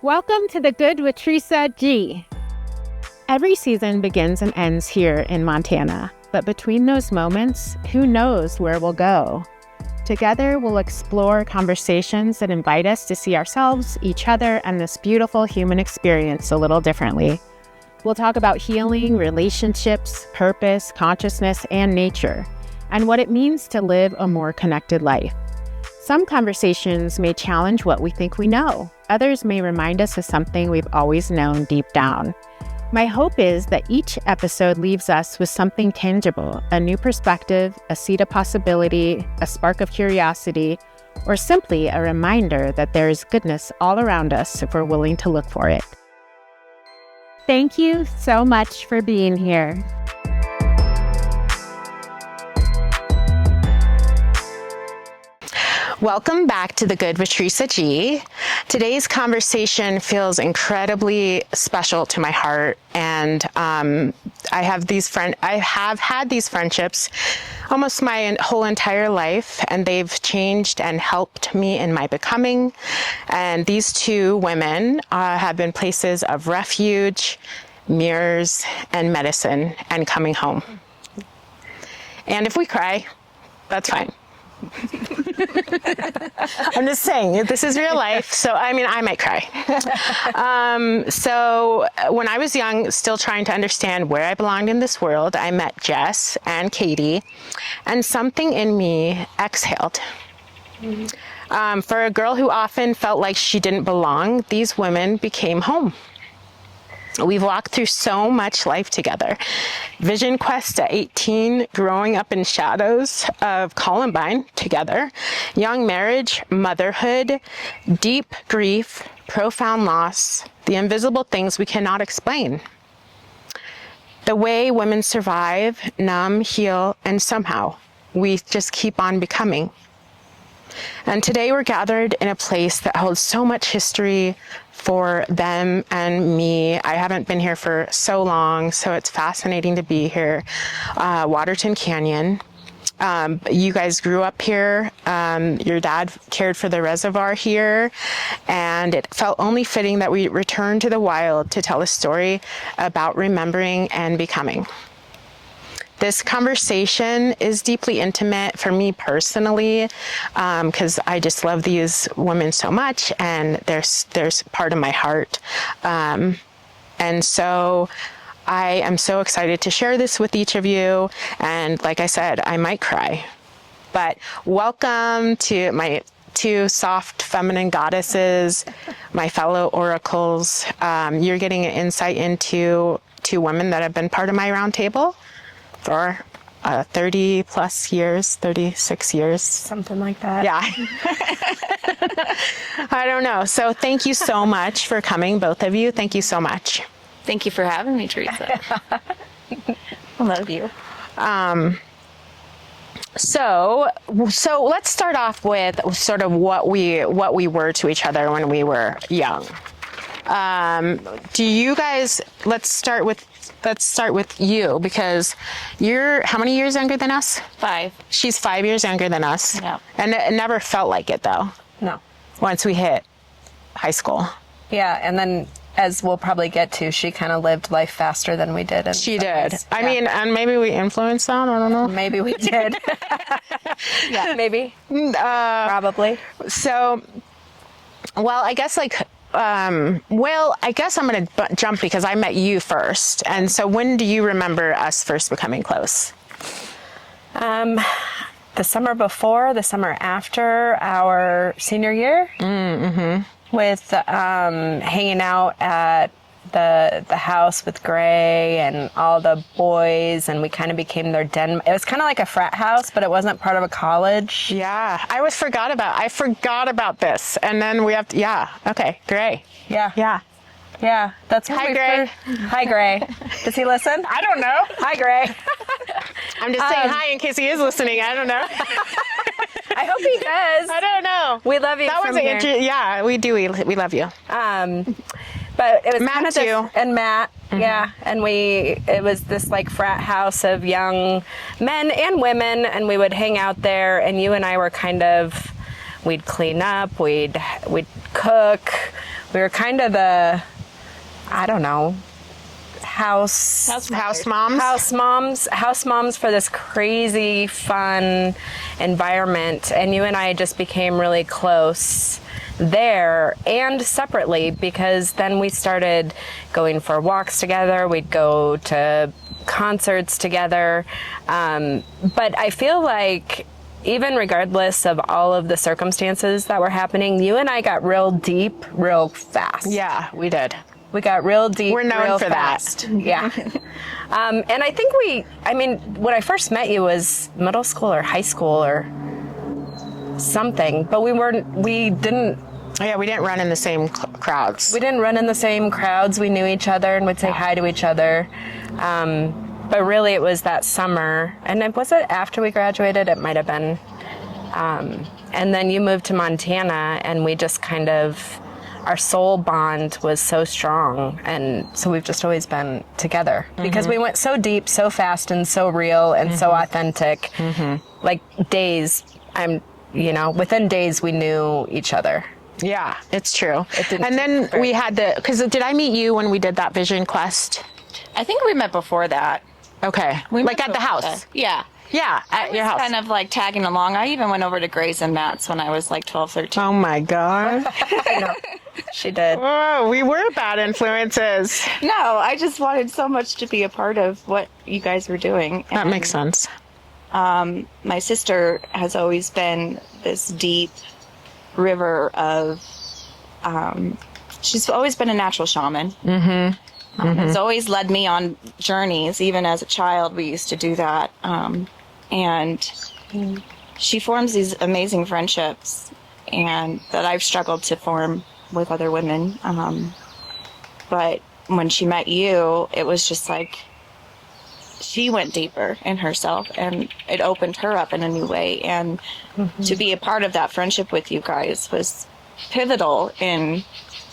Welcome to The Good with Teresa G. Every season begins and ends here in Montana, but between those moments, who knows where we'll go? Together, we'll explore conversations that invite us to see ourselves, each other, and this beautiful human experience a little differently. We'll talk about healing, relationships, purpose, consciousness, and nature, and what it means to live a more connected life. Some conversations may challenge what we think we know. Others may remind us of something we've always known deep down. My hope is that each episode leaves us with something tangible, a new perspective, a seed of possibility, a spark of curiosity, or simply a reminder that there is goodness all around us if we're willing to look for it. Thank you so much for being here. Welcome back to The Good with Teresa G. Today's conversation feels incredibly special to my heart, and I have had these friendships almost my whole entire life, and they've changed and helped me in my becoming. And these two women have been places of refuge, mirrors, and medicine, and coming home. And if we cry, that's fine. I'm just saying, this is real life, so I might cry. So when I was young, still trying to understand where I belonged in this world, I met Jess and Katie, and something in me exhaled. For a girl who often felt like she didn't belong, these women became home. We've walked through so much life together. Vision quest at 18, growing up in shadows of Columbine together, young marriage, motherhood, deep grief, profound loss, the invisible things we cannot explain. The way women survive, numb, heal, and somehow we just keep on becoming. And today we're gathered in a place that holds so much history for them and me. I haven't been here for so long, so it's fascinating to be here. Waterton Canyon. You guys grew up here. Your dad cared for the reservoir here, and it felt only fitting that we return to the wild to tell a story about remembering and becoming. This conversation is deeply intimate for me personally, because I just love these women so much, and there's part of my heart. And so I am so excited to share this with each of you. And like I said, I might cry. But welcome to my two soft feminine goddesses, my fellow oracles. You're getting an insight into two women that have been part of my round table for 30 plus years, 36 years. Something like that. Yeah. I don't know. So thank you so much for coming, both of you. Thank you so much. Thank you for having me, Teresa. I love you. So let's start off with sort of what we were to each other when we were young. Do you guys, let's start with you, because you're how many years younger than us? 5. She's 5 years younger than us. Yeah. And it never felt like it though. No. Once we hit high school. Yeah, and then as we'll probably get to, she kind of lived life faster than we did. She did. I mean, and maybe we influenced that. I don't know. Maybe we did. Yeah, maybe. Probably. So, well, I guess I guess I'm going to jump because I met you first. And so when do you remember us first becoming close? The summer before, the summer after our senior year. Mm-hmm. With hanging out at the house with Gray and all the boys, and we kind of became their den. It was kind of like a frat house, but it wasn't part of a college. Yeah, I forgot about this, and then we have to, yeah, okay, Gray. Yeah. That's Hi, Gray. Hi, Gray. Does he listen? I don't know. Hi, Gray. I'm just saying hi in case he is listening. I don't know. I hope he does. I don't know. We love you. That was yeah, we do. We love you. But it was Matt kind of too. And Matt, yeah, and it was this like frat house of young men and women, and we would hang out there. And you and I were kind of, we'd clean up, we'd cook. We were kind of the, I don't know, house moms for this crazy fun environment, and you and I just became really close there and separately, because then we started going for walks together. We'd go to concerts together, but I feel like even regardless of all of the circumstances that were happening, you and I got real deep real fast. Yeah, we did. We got real deep. We're known real for fast. that. Yeah. And I think when I first met you was middle school or high school or something, but we didn't run in the same crowds. We didn't run in the same crowds. We knew each other and would say hi to each other. But really it was that summer, and was it after we graduated? It might have been. And then you moved to Montana, and we just kind of, our soul bond was so strong, and so we've just always been together because we went so deep, so fast, and so real, and so authentic. Like days, within days we knew each other. Yeah, it's true. And then we had because did I meet you when we did that Vision Quest? I think we met before that. Okay, like at the house. Yeah. Yeah, at your house. Kind of like tagging along. I even went over to Gray's and Matt's when I was like 12, 13. Oh my God. I know. She did. Oh, we were bad influences. No, I just wanted so much to be a part of what you guys were doing. That makes sense. My sister has always been this deep river of, she's always been a natural shaman. Has always led me on journeys. Even as a child, we used to do that. And she forms these amazing friendships, and that I've struggled to form with other women. But when she met you, it was just like she went deeper in herself, and it opened her up in a new way. And to be a part of that friendship with you guys was pivotal in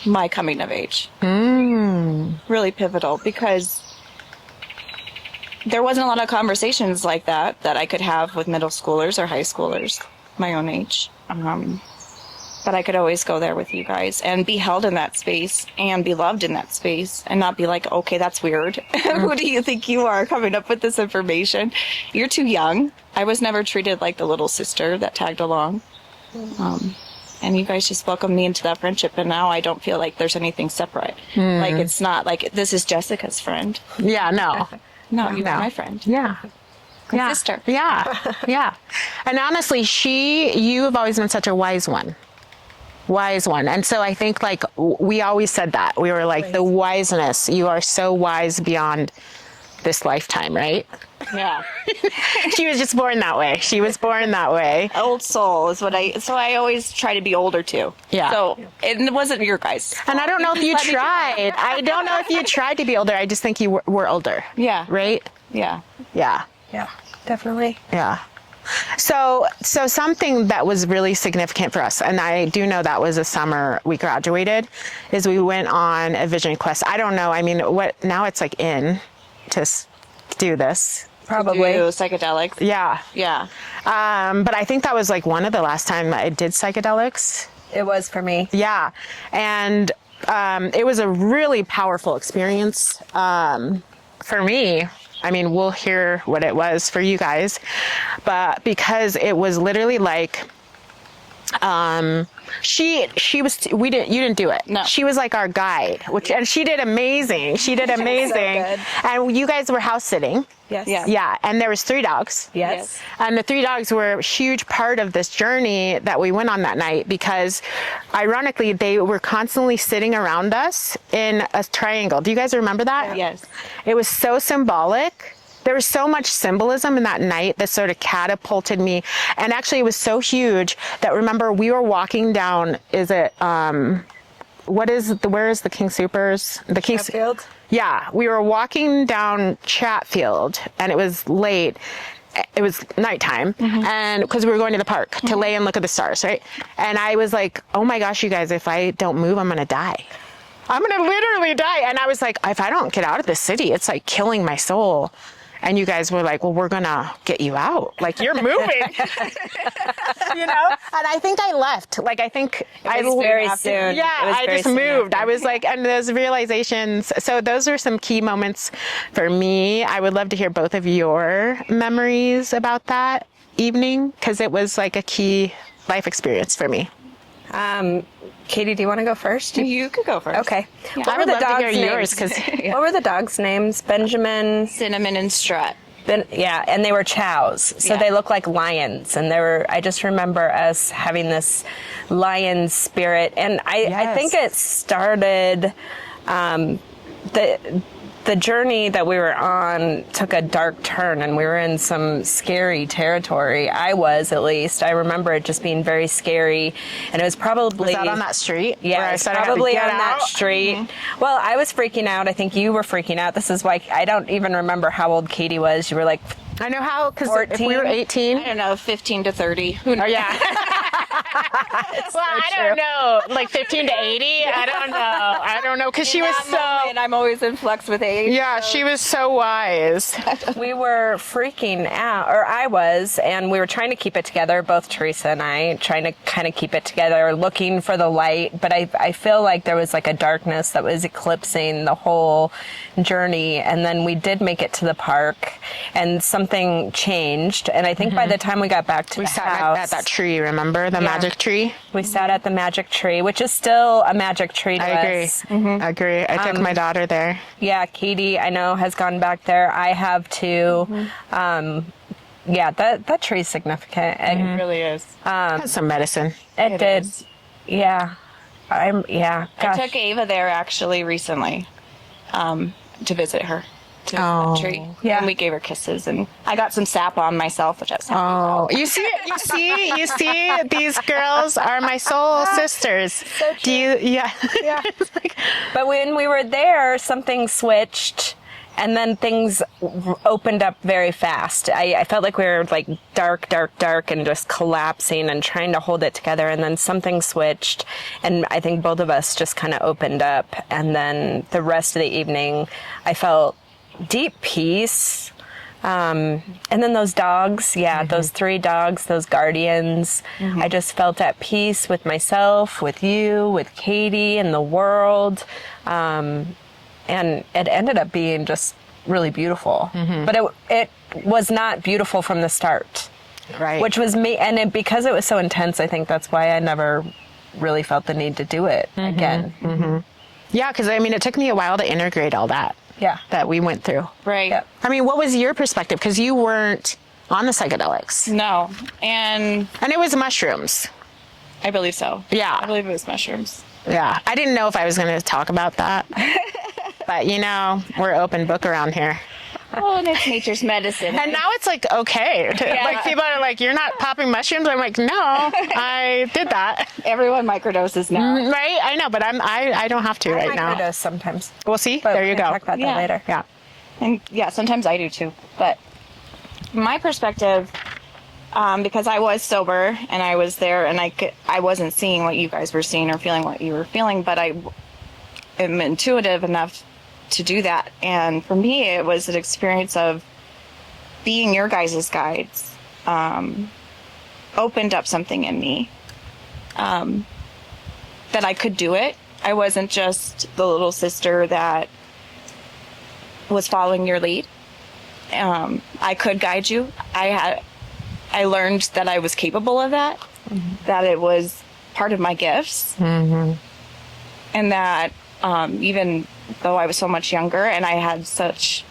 my coming of age. Really pivotal, because there wasn't a lot of conversations like that I could have with middle schoolers or high schoolers my own age. But I could always go there with you guys and be held in that space and be loved in that space, and not be like, okay, that's weird. Who do you think you are coming up with this information? You're too young. I was never treated like the little sister that tagged along. And you guys just welcomed me into that friendship, and now I don't feel like there's anything separate. Like, it's not like this is Jessica's friend. Yeah, no. No, you're my friend. Yeah. My sister. Yeah. Yeah. And honestly, you have always been such a wise one. And so I think, like, we always said that. We were like, the wiseness, you are so wise beyond this lifetime, right? Yeah. She was just born that way. She was born that way. Old soul is what so I always try to be older too. Yeah. So it wasn't your guys. And I don't know if you tried. I don't know if you tried to be older. I just think you were older. Yeah. Right? Yeah. Yeah. Yeah, definitely. Yeah. So something that was really significant for us, and I do know that was the summer we graduated, is we went on a Vision Quest. I don't know. I mean, now it's like in to do this. Probably. Do psychedelics. Yeah. Yeah. But I think that was like one of the last time I did psychedelics. It was for me. Yeah. And it was a really powerful experience for me. I mean, we'll hear what it was for you guys, but because it was literally like, you didn't do it. No. She was like our guide, and she did amazing. She did amazing. good. And you guys were house sitting. Yes. Yeah. Yeah. And there was 3 dogs. Yes. And the 3 dogs were a huge part of this journey that we went on that night, because ironically, they were constantly sitting around us in a triangle. Do you guys remember that? Yes. It was so symbolic. There was so much symbolism in that night that sort of catapulted me. And actually, it was so huge that, remember, we were walking down, where is the King Supers? The King Chatfield? Yeah, we were walking down Chatfield, and it was late. It was nighttime, and because we were going to the park to lay and look at the stars, right? And I was like, oh my gosh, you guys, if I don't move, I'm gonna die. I'm gonna literally die. And I was like, if I don't get out of this city, it's like killing my soul. And you guys were like, well, we're going to get you out. Like, you're moving. You know? And I think I left. Like, I think I was very soon. Yeah, It was I very just soon moved. after. I was like, and those realizations. So those are some key moments for me. I would love to hear both of your memories about that evening, because it was like a key life experience for me. Katie, do you want to go first? You could go first. Okay. Yeah. I would love to hear yours, because What were the dogs' names? Benjamin. Cinnamon and Strut. Yeah, and they were chows, so Yeah. they look like lions. And they were. I just remember us having this lion spirit, and I think it started. The journey that we were on took a dark turn, and we were in some scary territory. I was, at least. I remember it just being very scary, and it was probably... Was that on that street? Yeah, where I it was said I had to probably get on that out? street. Mm-hmm. Well, I was freaking out. I think you were freaking out. This is why I don't even remember how old Katie was. You were like... I know how, because if 14? we were 18. I don't know, 15 to 30. Who knows? Oh, yeah. Well, I don't know. Like 15 to 80? I don't know, because she was so... And I'm always in flux with age. Yeah, she was so wise. We were freaking out, or I was, and we were trying to keep it together, both Teresa and I, trying to kind of keep it together, looking for the light. But I feel like there was like a darkness that was eclipsing the whole journey. And then we did make it to the park, and something changed. And I think by the time we got back to We the sat house, at that tree, remember? The magic tree? we sat at the magic tree, which is still a magic tree to I agree. us. I agree. I took my daughter there. Yeah, Katie, I know, has gone back there. I have too. Yeah, that tree's significant. It really is. Had some medicine. It did. is. Yeah. I Gosh. took Ava there actually recently to visit her. To Oh. the tree. Yeah. And we gave her kisses, and I got some sap on myself, which I was happy Oh, about. you see, these girls are my soul sisters. Do you, yeah. It's like, But when we were there, something switched, and then things opened up very fast. I felt like we were like dark, and just collapsing and trying to hold it together. And then something switched, and I think both of us just kind of opened up. And then the rest of the evening, I felt deep peace. And then those dogs, those 3 dogs, those guardians, I just felt at peace with myself, with you, with Katie, and the world. And it ended up being just really beautiful. But it was not beautiful from the start. right. Which was me. And because it was so intense, I think that's why I never really felt the need to do it again. Yeah, because I mean, it took me a while to integrate all that. Yeah. That we went through. Right. Yep. I mean, what was your perspective? Because you weren't on the psychedelics. No. And And it was mushrooms. I believe so. Yeah. I believe it was mushrooms. Yeah. I didn't know if I was going to talk about that. But, you know, we're open book around here. Oh, and it's nature's medicine. And now it's like, okay. Like, people are like, you're not popping mushrooms? I'm like, no, I did that. Everyone microdoses now. Right? I know, but I don't have to I right now. microdose sometimes. We'll see. But There we you can go. talk about Yeah. that later. Yeah. And yeah, sometimes I do too. But my perspective, because I was sober and I was there, and I wasn't seeing what you guys were seeing or feeling what you were feeling, but I am intuitive enough to do that. And for me, it was an experience of being your guys' guides. Opened up something in me that I could do it. I wasn't just the little sister that was following your lead. I could guide you. I learned that I was capable of that, that it was part of my gifts, and that even though I was so much younger and I had such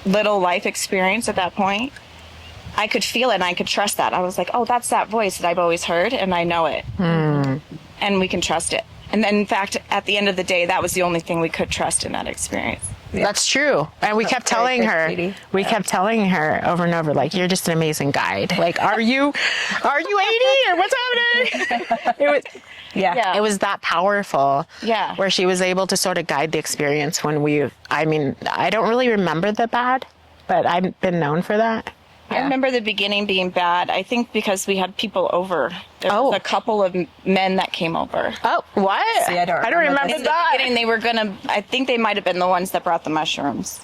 little life experience at that point, I could feel it and I could trust that. I was like, oh, that's that voice that I've always heard, and I know it, and we can trust it. And then, in fact, at the end of the day, that was the only thing we could trust in that experience. That's true. And we kept telling good, her, sweetie. we kept telling her over and over, like, you're just an amazing guide. Like, are you 80 or what's happening? It was, Yeah. it was that powerful. Yeah. Where she was able to sort of guide the experience when I mean, I don't really remember the bad, but I've been known for that. I remember the beginning being bad. I think because we had people over. There was a couple of men that came over. Oh, what? See, I don't remember remember this. In the that. beginning, they were gonna. I think they might have been the ones that brought the mushrooms.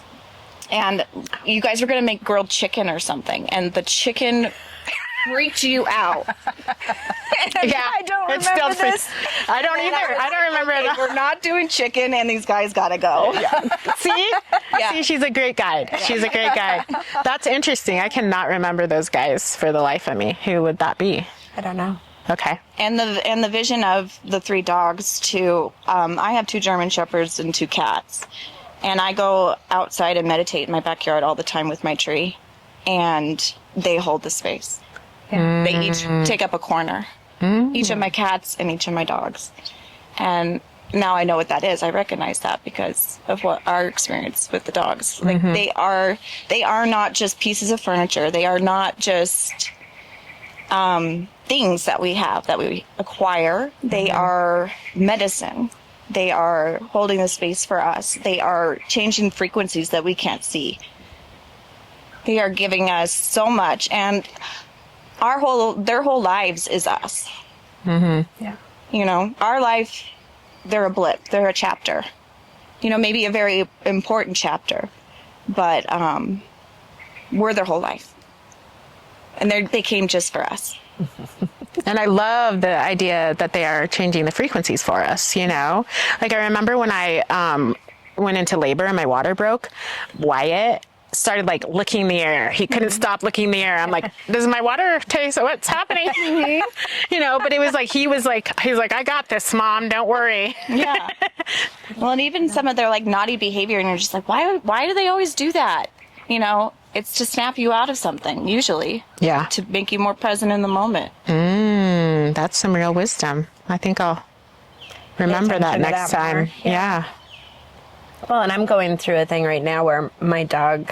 and you guys were going to make grilled chicken or something, and the chicken freaked you out. Yeah, I don't it's remember still this. I don't either. I don't remember it. We're not doing chicken, and these guys got to go. See? Yeah. See, she's a great guide. She's a great guide. That's interesting. I cannot remember those guys for the life of me. Who would that be? I don't know. Okay. And the vision of the 3 dogs too. I have 2 German Shepherds and 2 cats, and I go outside and meditate in my backyard all the time with my tree, and they hold the space. Yeah. They each take up a corner, each of my cats and each of my dogs, and now I know what that is. I recognize that because of what our experience with the dogs. Like they are not just pieces of furniture. They are not just things that we have, that we acquire. They are medicine. They are holding the space for us. They are changing frequencies that we can't see. They are giving us so much, and their whole lives is us. Yeah. You know, our life, they're a blip. They're a chapter. You know, maybe a very important chapter, but we're their whole life. And they came just for us. And I love the idea that they are changing the frequencies for us, you know? Like, I remember when I went into labor and my water broke, Wyatt started like licking the air. He couldn't stop licking the air. I'm like, does my water taste? What's happening? You know, but it was like, he's like, I got this, Mom, don't worry. Yeah. Well, and even some of their like naughty behavior, and you're just like, why do they always do that? You know, it's to snap you out of something, usually. Yeah. To make you more present in the moment. That's some real wisdom. I think I'll remember that attention to next that more. time. Yeah. Well, and I'm going through a thing right now where my dog,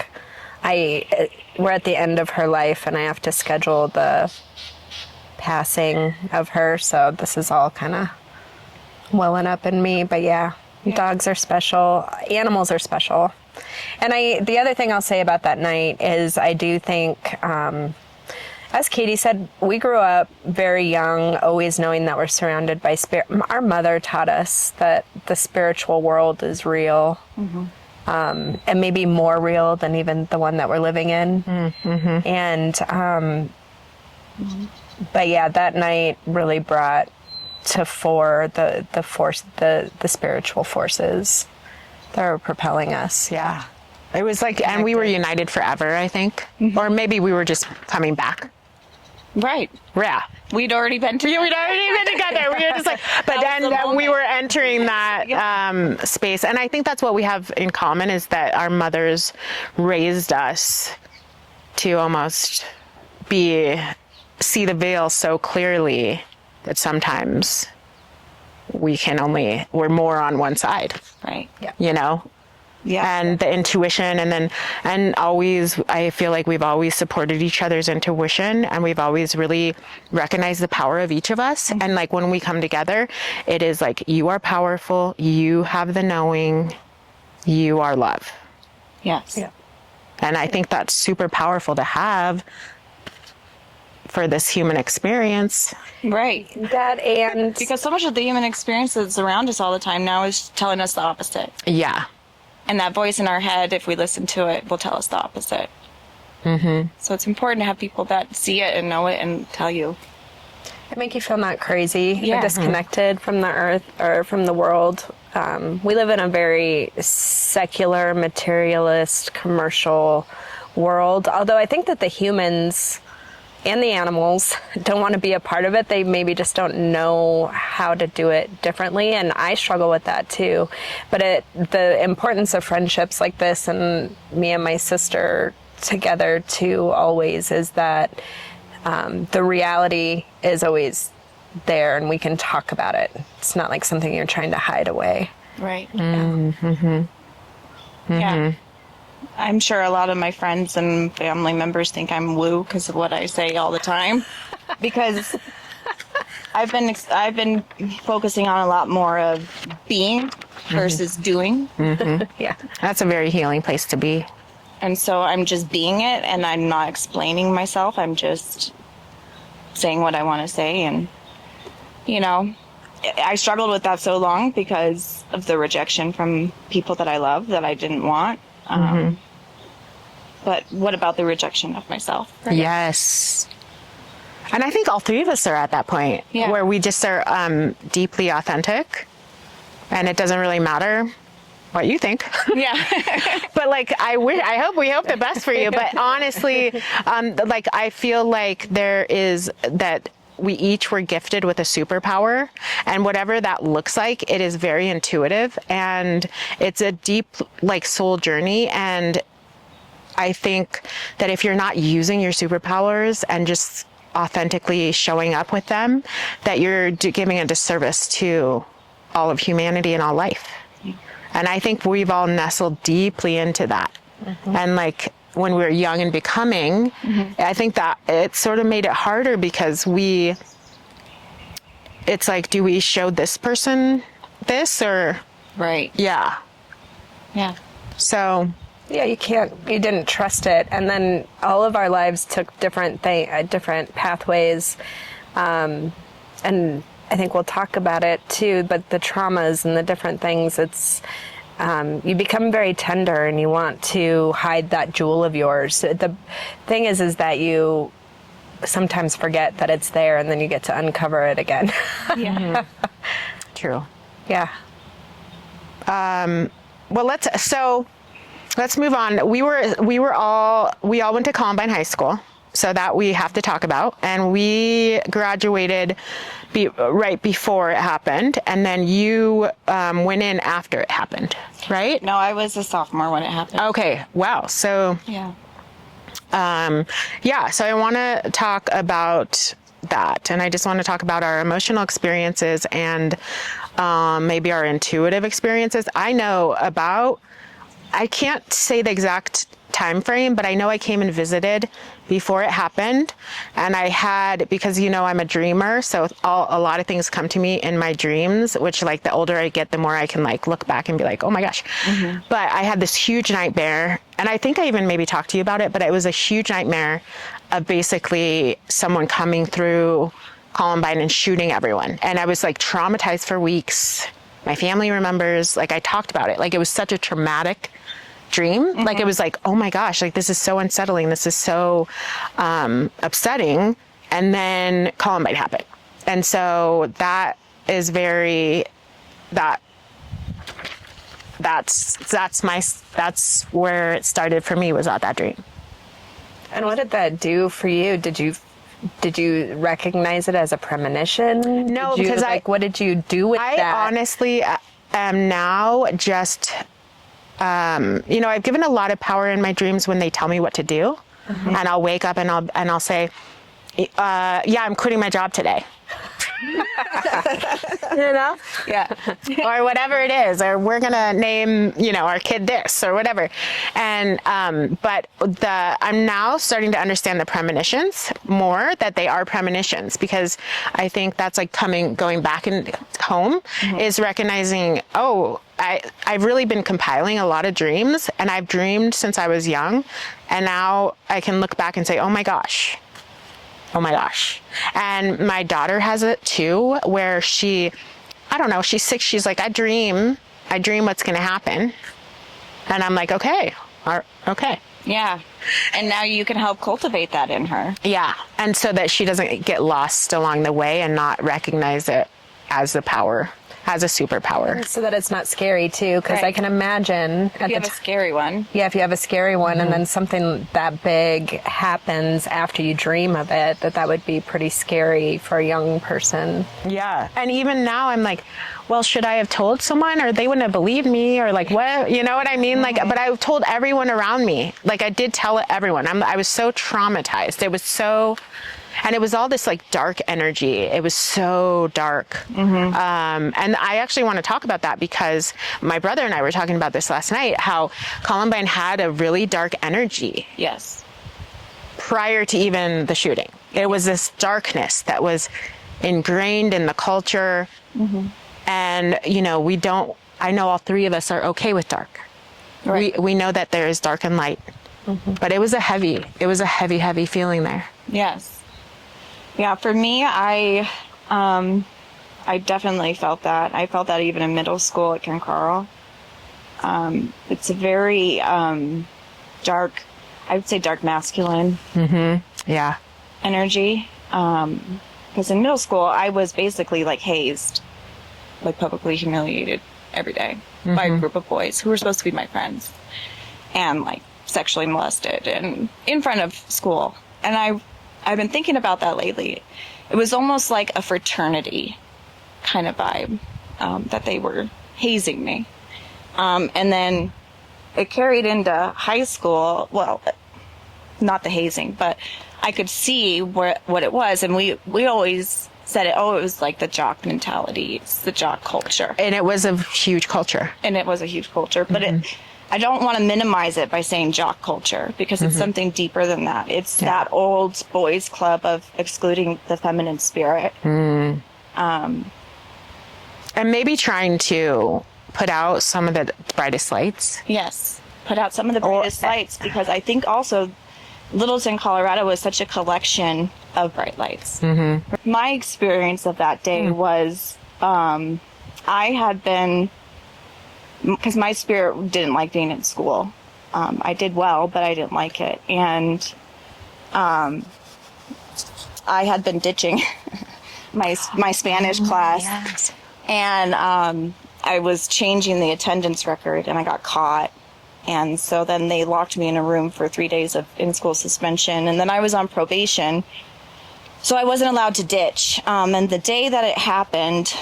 we're at the end of her life, and I have to schedule the passing of her. So this is all kind of welling up in me. But yeah, dogs are special. Animals are special. And the other thing I'll say about that night is I do think, as Katie said, we grew up very young, always knowing that we're surrounded by spirit. Our mother taught us that the spiritual world is real, and maybe more real than even the one that we're living in. And, but yeah, that night really brought to fore the spiritual forces that are propelling us. Yeah. It was like, and we were united forever, I think. Or maybe we were just coming back. Right. Yeah. We'd already been together. We'd already been together. We were just like, but then we were entering that space. And I think that's what we have in common, is that our mothers raised us to almost see the veil so clearly that sometimes we're more on one side. Right. Yeah. You know? Yeah. And the intuition, and always, I feel like we've always supported each other's intuition, and we've always really recognized the power of each of us. And like when we come together, it is like, you are powerful, you have the knowing, you are love. Yes. Yeah. And I think that's super powerful to have for this human experience. Right. That, and Because so much of the human experience that's around us all the time now is telling us the opposite. Yeah. And that voice in our head, if we listen to it, will tell us the opposite. So it's important to have people that see it and know it and tell you. it make you feel not crazy Yeah. or disconnected from the earth or from the world. We live in a very secular, materialist, commercial world. Although I think that the humans and the animals don't want to be a part of it. They maybe just don't know how to do it differently. And I struggle with that too. But the importance of friendships like this, and me and my sister together too, always, is that the reality is always there and we can talk about it. It's not like something you're trying to hide away. Right. Yeah. I'm sure a lot of my friends and family members think I'm woo because of what I say all the time. Because I've been focusing on a lot more of being versus doing. Yeah. That's a very healing place to be. And so I'm just being it, and I'm not explaining myself. I'm just saying what I want to say. And, you know, I struggled with that so long because of the rejection from people that I love that I didn't want. but what about the rejection of myself? Yes. And I think all three of us are at that point Yeah. where we just are deeply authentic, and it doesn't really matter what you think. Yeah. But like, we hope the best for you. But honestly, like, I feel like that we each were gifted with a superpower, and whatever that looks like, it is very intuitive, and it's a deep, like, soul journey. And I think that if you're not using your superpowers and just authentically showing up with them, that you're giving a disservice to all of humanity and all life. And I think we've all nestled deeply into that. And like, when we were young and becoming, I think that it sort of made it harder because it's like, do we show this person this, or? Right. Yeah. Yeah. So. Yeah, you didn't trust it. And then all of our lives took different pathways. And I think we'll talk about it too, but the traumas and the different things, it's, you become very tender and you want to hide that jewel of yours. The thing is that you sometimes forget that it's there, and then you get to uncover it again. Yeah. True. Yeah. Well, let's move on. We all went to Columbine High School, so that we have to talk about. And we graduated right before it happened, and then you went in after it happened, right? No, I was a sophomore when it happened. Okay. Wow. So Yeah. so I want to talk about that, and I just want to talk about our emotional experiences and maybe our intuitive experiences. I can't say the exact time frame, but I know I came and visited before it happened, and because I'm a dreamer, so a lot of things come to me in my dreams, which, like, the older I get, the more I can, like, look back and be like, oh my gosh. But I had this huge nightmare, and I think I even maybe talked to you about it, but it was a huge nightmare of basically someone coming through Columbine and shooting everyone, and I was, like, traumatized for weeks. My family remembers, like, I talked about it, like, it was such a traumatic dream. Like, it was like, oh my gosh, like, this is so unsettling, this is so upsetting. And then Columbine happened, and so that is that's where it started for me, was at that dream. And what did that do for you? Did you recognize it as a premonition? No, because what did you do with that? I honestly am now just, I've given a lot of power in my dreams when they tell me what to do, and I'll wake up and I'll say, I'm quitting my job today. Yeah. Or whatever it is, or we're gonna name, our kid this, or whatever. And but I'm now starting to understand the premonitions more, that they are premonitions, because I think that's like going back in home, is recognizing, I've really been compiling a lot of dreams, and I've dreamed since I was young, and now I can look back and say, oh my gosh. And my daughter has it too, where she's 6, she's like, I dream what's going to happen. And I'm like, okay. Yeah. And now you can help cultivate that in her. Yeah. And so that she doesn't get lost along the way and not recognize it as a superpower. So that it's not scary too, because I can imagine If you have a scary one. Yeah, if you have a scary one and then something that big happens after you dream of it, that would be pretty scary for a young person. Yeah. And even now I'm like, well, should I have told someone, or they wouldn't have believed me, or like, what, you know what I mean? Like, but I told everyone around me. Like, I did tell everyone. I was so traumatized. And it was all this, like, dark energy. It was so dark. And I actually want to talk about that, because my brother and I were talking about this last night, how Columbine had a really dark energy. Yes. Prior to even the shooting. It was this darkness that was ingrained in the culture. And, I know all three of us are okay with dark. Right. We know that there is dark and light. But it was a heavy, heavy feeling there. Yes. Yeah, for me, I definitely felt that. I felt that even in middle school at Ken Carl. It's a very dark I would say dark masculine Yeah. energy. Because in middle school, I was basically like hazed, like publicly humiliated every day by a group of boys who were supposed to be my friends, and like sexually molested and in front of school. And I've been thinking about that lately. It was almost like a fraternity kind of vibe, that they were hazing me. And then it carried into high school. Well, not the hazing, but I could see what it was. And we always said it was like the jock mentality. It's the jock culture. And it was a huge culture. And it was a huge culture. But I don't want to minimize it by saying jock culture, because it's something deeper than that. It's that old boys club of excluding the feminine spirit. And maybe trying to put out some of the brightest lights. Yes. Put out some of the brightest lights, because I think also Littleton, Colorado was such a collection of bright lights. My experience of that day was, I had been, because my spirit didn't like being in school. I did well, but I didn't like it. And I had been ditching my Spanish class. Yes. And I was changing the attendance record, and I got caught. And so then they locked me in a room for 3 days of in-school suspension. And then I was on probation, so I wasn't allowed to ditch. And the day that it happened,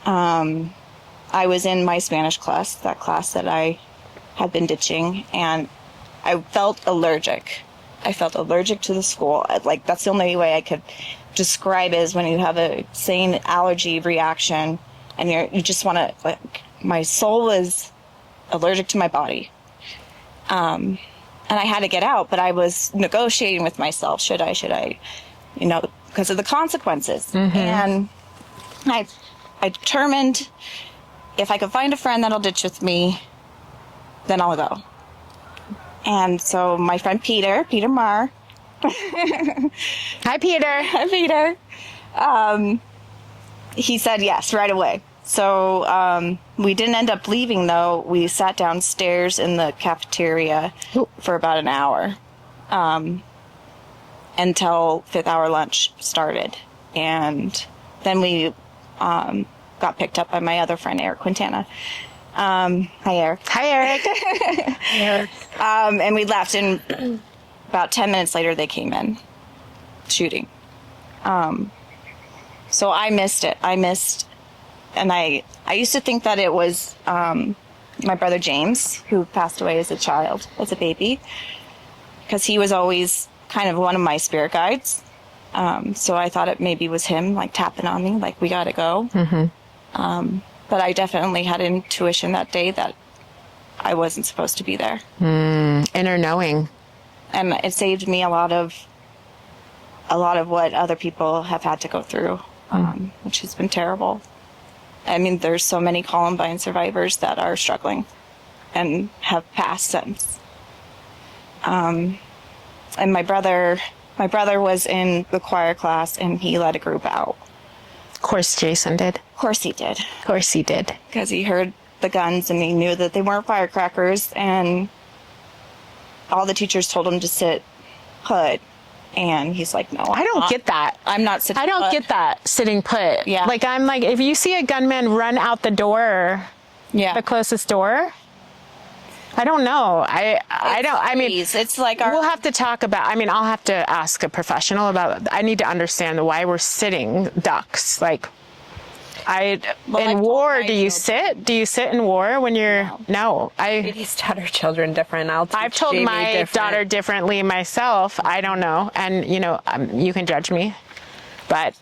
I was in my Spanish class, that class that I had been ditching, and I felt allergic. I felt allergic to the school. Like, that's the only way I could describe it, is when you have a sane allergy reaction, and you just want to, like, my soul is allergic to my body. And I had to get out, but I was negotiating with myself. Should I, because of the consequences. And I determined, if I could find a friend that'll ditch with me, then I'll go. And so my friend Peter Marr. Hi, Peter. Hi, Peter. He said yes right away. So we didn't end up leaving, though. We sat downstairs in the cafeteria for about an hour until fifth hour lunch started. And then we got picked up by my other friend, Eric Quintana. Hi, Eric. Hi, Eric. Eric. And we left, and about 10 minutes later, they came in shooting. So I missed it. And I used to think that it was my brother James, who passed away as a baby, because he was always kind of one of my spirit guides. So I thought it maybe was him, like, tapping on me, like, we gotta go. But I definitely had intuition that day that I wasn't supposed to be there. Inner knowing. And it saved me a lot of what other people have had to go through, which has been terrible. I mean, there's so many Columbine survivors that are struggling and have passed since. And my brother was in the choir class, and he led a group out. Of course, Jason did. Of course he did. Of course he did. Because he heard the guns, and he knew that they weren't firecrackers, and all the teachers told him to sit put. And he's like, no, I don't get that. I'm not sitting I don't put. get that, sitting put. Yeah. Like, I'm like, if you see a gunman run out the door, Yeah. the closest door, I don't know. I mean, it's like we'll have to talk about, I'll have to ask a professional about, I need to understand why we're sitting ducks. Like, in war, do you sit? Do you sit in war when you're, no. He's taught our children different. I've told Jamie my daughter differently myself. I don't know. And, you can judge me. But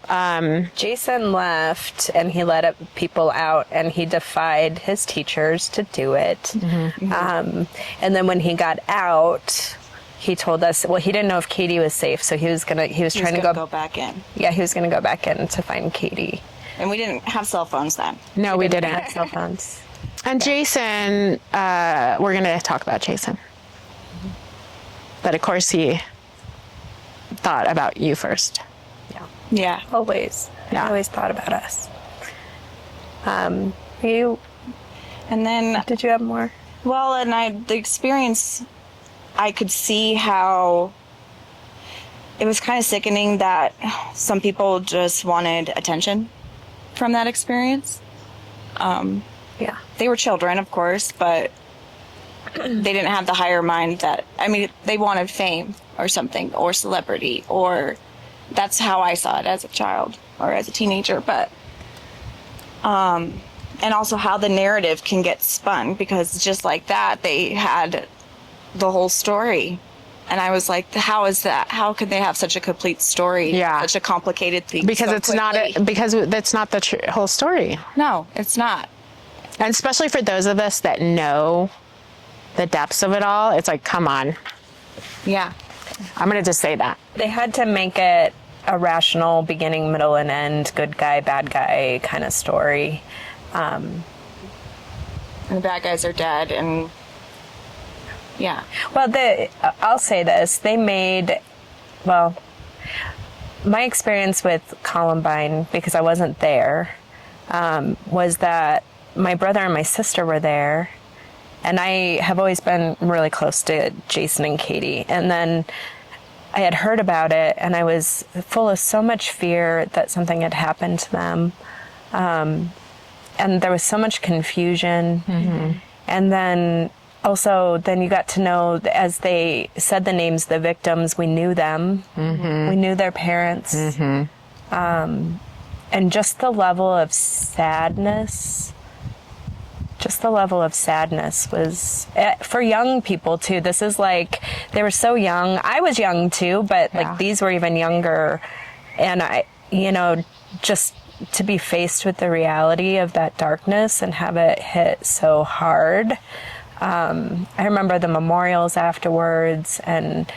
Jason left, and he let people out, and he defied his teachers to do it. And then when he got out, he told us, well, he didn't know if Katie was safe, so he was trying to go back in. Yeah, he was going to go back in to find Katie. And we didn't have cell phones then. no, we didn't. Have cell phones. And Jason, we're going to talk about Jason. But of course, he thought about you first. Yeah. Always. Yeah. He always thought about us. And then, Did you have more? well, and the experience I could see how it was kind of sickening that some people just wanted attention from that experience. Yeah. They were children, of course, but they didn't have the higher mind that, I mean, they wanted fame or something, or celebrity, or that's how I saw it as a child or as a teenager. But, and also how the narrative can get spun, because just like that, they had the whole story. And I was like, how is that? How could they have such a complete story? Yeah. Such a complicated thing. Because so it's quickly? because that's not the whole story. No, it's not. And especially for those of us that know the depths of it all, it's like, come on. Yeah. I'm going to just say that. They had to make it a rational beginning, middle, and end, good guy, bad guy kind of story. And the bad guys are dead, and yeah. Well, I'll say this. They made, well, my experience with Columbine, because I wasn't there, was that my brother and my sister were there, and I have always been really close to Jason and Katie. And then I had heard about it, and I was full of so much fear that something had happened to them. And there was so much confusion. Mm-hmm. And then also, then you got to know, as they said the names of the victims, we knew them. Mm-hmm. We knew their parents. Mm-hmm. And just the level of sadness was, for young people too. This is like, they were so young. I was young too, but like these were even younger. And I, just to be faced with the reality of that darkness and have it hit so hard. I remember the memorials afterwards and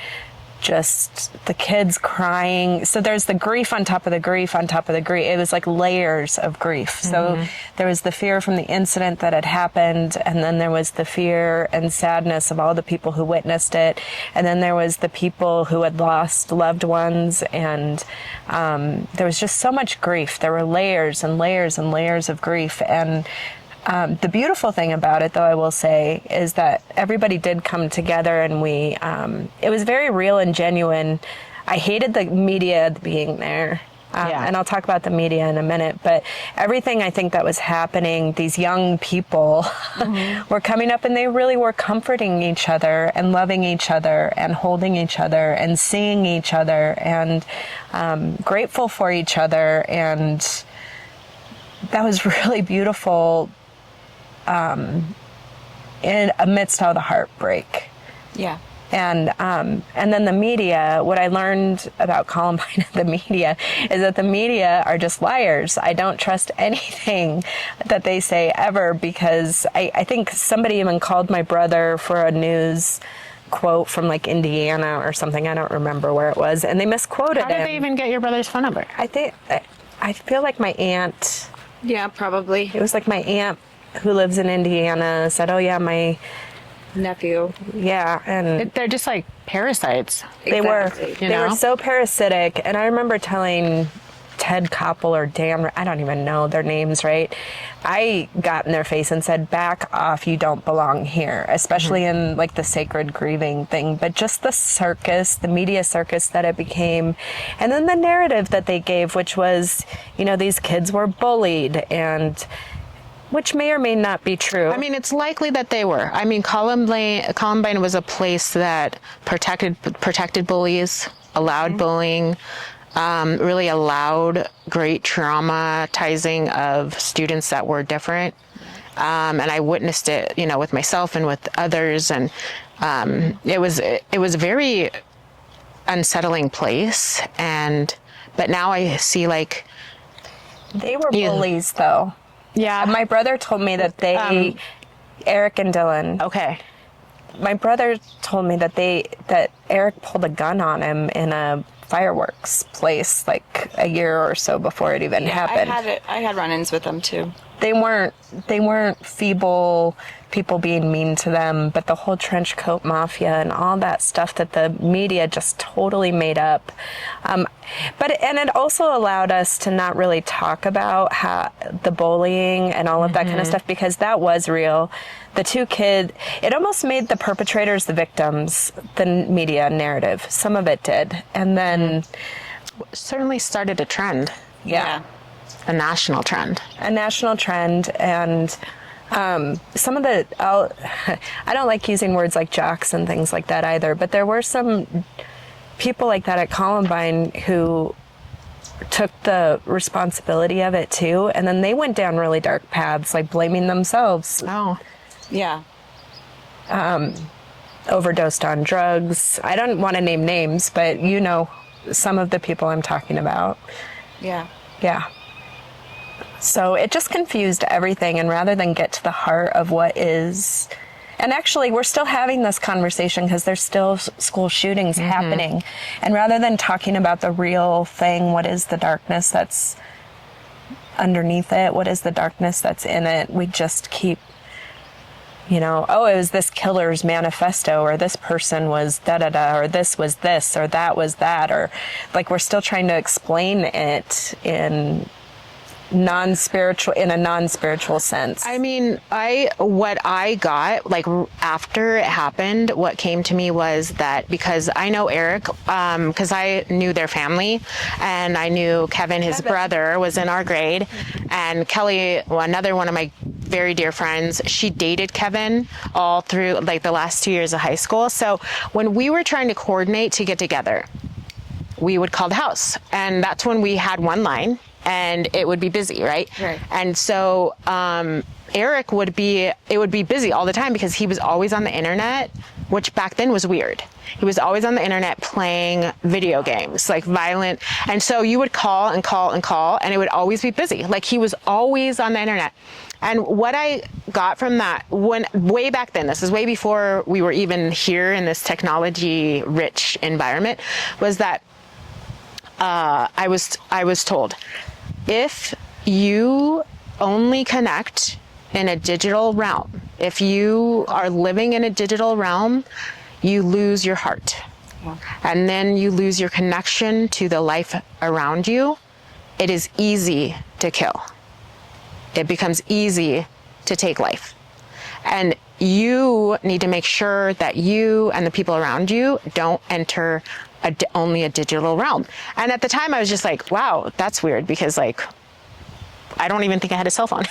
just the kids crying. So there's the grief on top of the grief on top of the grief. It was like layers of grief. So there was the fear from the incident that had happened, and then there was the fear and sadness of all the people who witnessed it, and then there was the people who had lost loved ones, and there was just so much grief. There were layers and layers and layers of grief. And the beautiful thing about it, though, I will say, is that everybody did come together, and it was very real and genuine. I hated the media being there. And I'll talk about the media in a minute, but everything I think that was happening, these young people were coming up, and they really were comforting each other and loving each other and holding each other and seeing each other and grateful for each other. And that was really beautiful. In amidst all the heartbreak. Yeah. And then the media, what I learned about Columbine and the media is that the media are just liars. I don't trust anything that they say ever, because I think somebody even called my brother for a news quote from like Indiana or something. I don't remember where it was. And they misquoted How did they even get your brother's phone number? I feel like my aunt. Yeah, probably. It was like my aunt who lives in Indiana said, "Oh yeah, my nephew." Yeah, and They're just like parasites. they Exactly. were so parasitic. And I remember telling Ted Koppel or Dan, I don't even know their names, right? I got in their face and said, "Back off, you don't belong here," especially in like the sacred grieving thing. But just the circus, the media circus that it became, and then the narrative that they gave, which was, these kids were bullied, and which may or may not be true. I mean, it's likely that they were. I mean, Columbine was a place that protected bullies, allowed bullying, really allowed great traumatizing of students that were different. And I witnessed it, with myself and with others. And it was a very unsettling place. But now I see like... They were bullies, though. Yeah. My brother told me that Eric and Dylan. Okay. My brother told me that Eric pulled a gun on him in a fireworks place like a year or so before it even happened. I had run-ins with them too. They weren't feeble people being mean to them, but the whole trench coat mafia and all that stuff that the media just totally made up. And it also allowed us to not really talk about the bullying and all of that kind of stuff, because that was real. The two kids, it almost made the perpetrators the victims, the media narrative. Some of it did. And then certainly started a trend. Yeah. A national trend. A national trend. And some of the, I don't like using words like jocks and things like that either, but there were some people like that at Columbine who took the responsibility of it too, and then they went down really dark paths, like blaming themselves. Oh. Yeah. Overdosed on drugs. I don't want to name names, but you know some of the people I'm talking about. Yeah. Yeah. So it just confused everything, and rather than get to the heart of what is... And actually, we're still having this conversation because there's still school shootings happening. And rather than talking about the real thing, what is the darkness that's underneath it? What is the darkness that's in it? We just keep, you know, oh, it was this killer's manifesto, or this person was da-da-da, or this was this, or that was that, or like we're still trying to explain it in a non-spiritual sense. I mean, what I got, like, after it happened, what came to me was that, because I know Eric, because I knew their family, and I knew Kevin, his brother, was in our grade, and Kelly, another one of my very dear friends, she dated Kevin all through, like, the last 2 years of high school. So when we were trying to coordinate to get together, we would call the house, and that's when we had one line, and it would be busy, right? Right. And so Eric would be busy all the time because he was always on the internet, which back then was weird. He was always on the internet playing video games, like violent. And so you would call and call and call, and it would always be busy. Like, he was always on the internet. And what I got from that, way back then, this is way before we were even here in this technology-rich environment, was that I was told, if you only connect in a digital realm, if you are living in a digital realm, you lose your heart. Yeah. And then you lose your connection to the life around you. It is easy to kill. It becomes easy to take life. And you need to make sure that you and the people around you don't enter only a digital realm. And at the time I was just like, wow, that's weird, because, like, I don't even think I had a cell phone.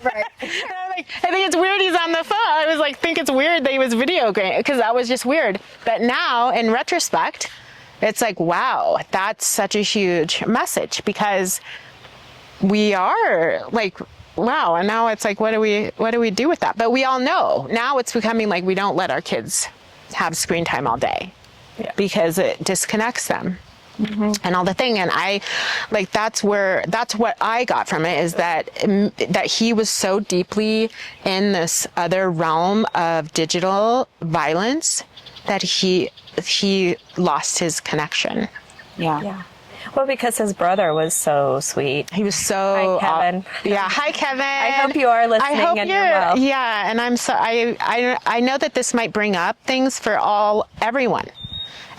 Right. And I'm like, I think it's weird he's on the phone. I was like, think it's weird that he was video game, because that was just weird. But now, in retrospect, it's like, wow, that's such a huge message, because we are like, wow. And now it's like, what do we do with that? But we all know now it's becoming like, we don't let our kids have screen time all day. Yeah. Because it disconnects them. And all the thing. And that's what I got from it, is that he was so deeply in this other realm of digital violence that he lost his connection. Yeah. Well, because his brother was so sweet. He was so... Hi, Kevin. Hi, Kevin. I hope you are listening. I hope and you're well. Yeah, and I'm so... I know that this might bring up things for everyone.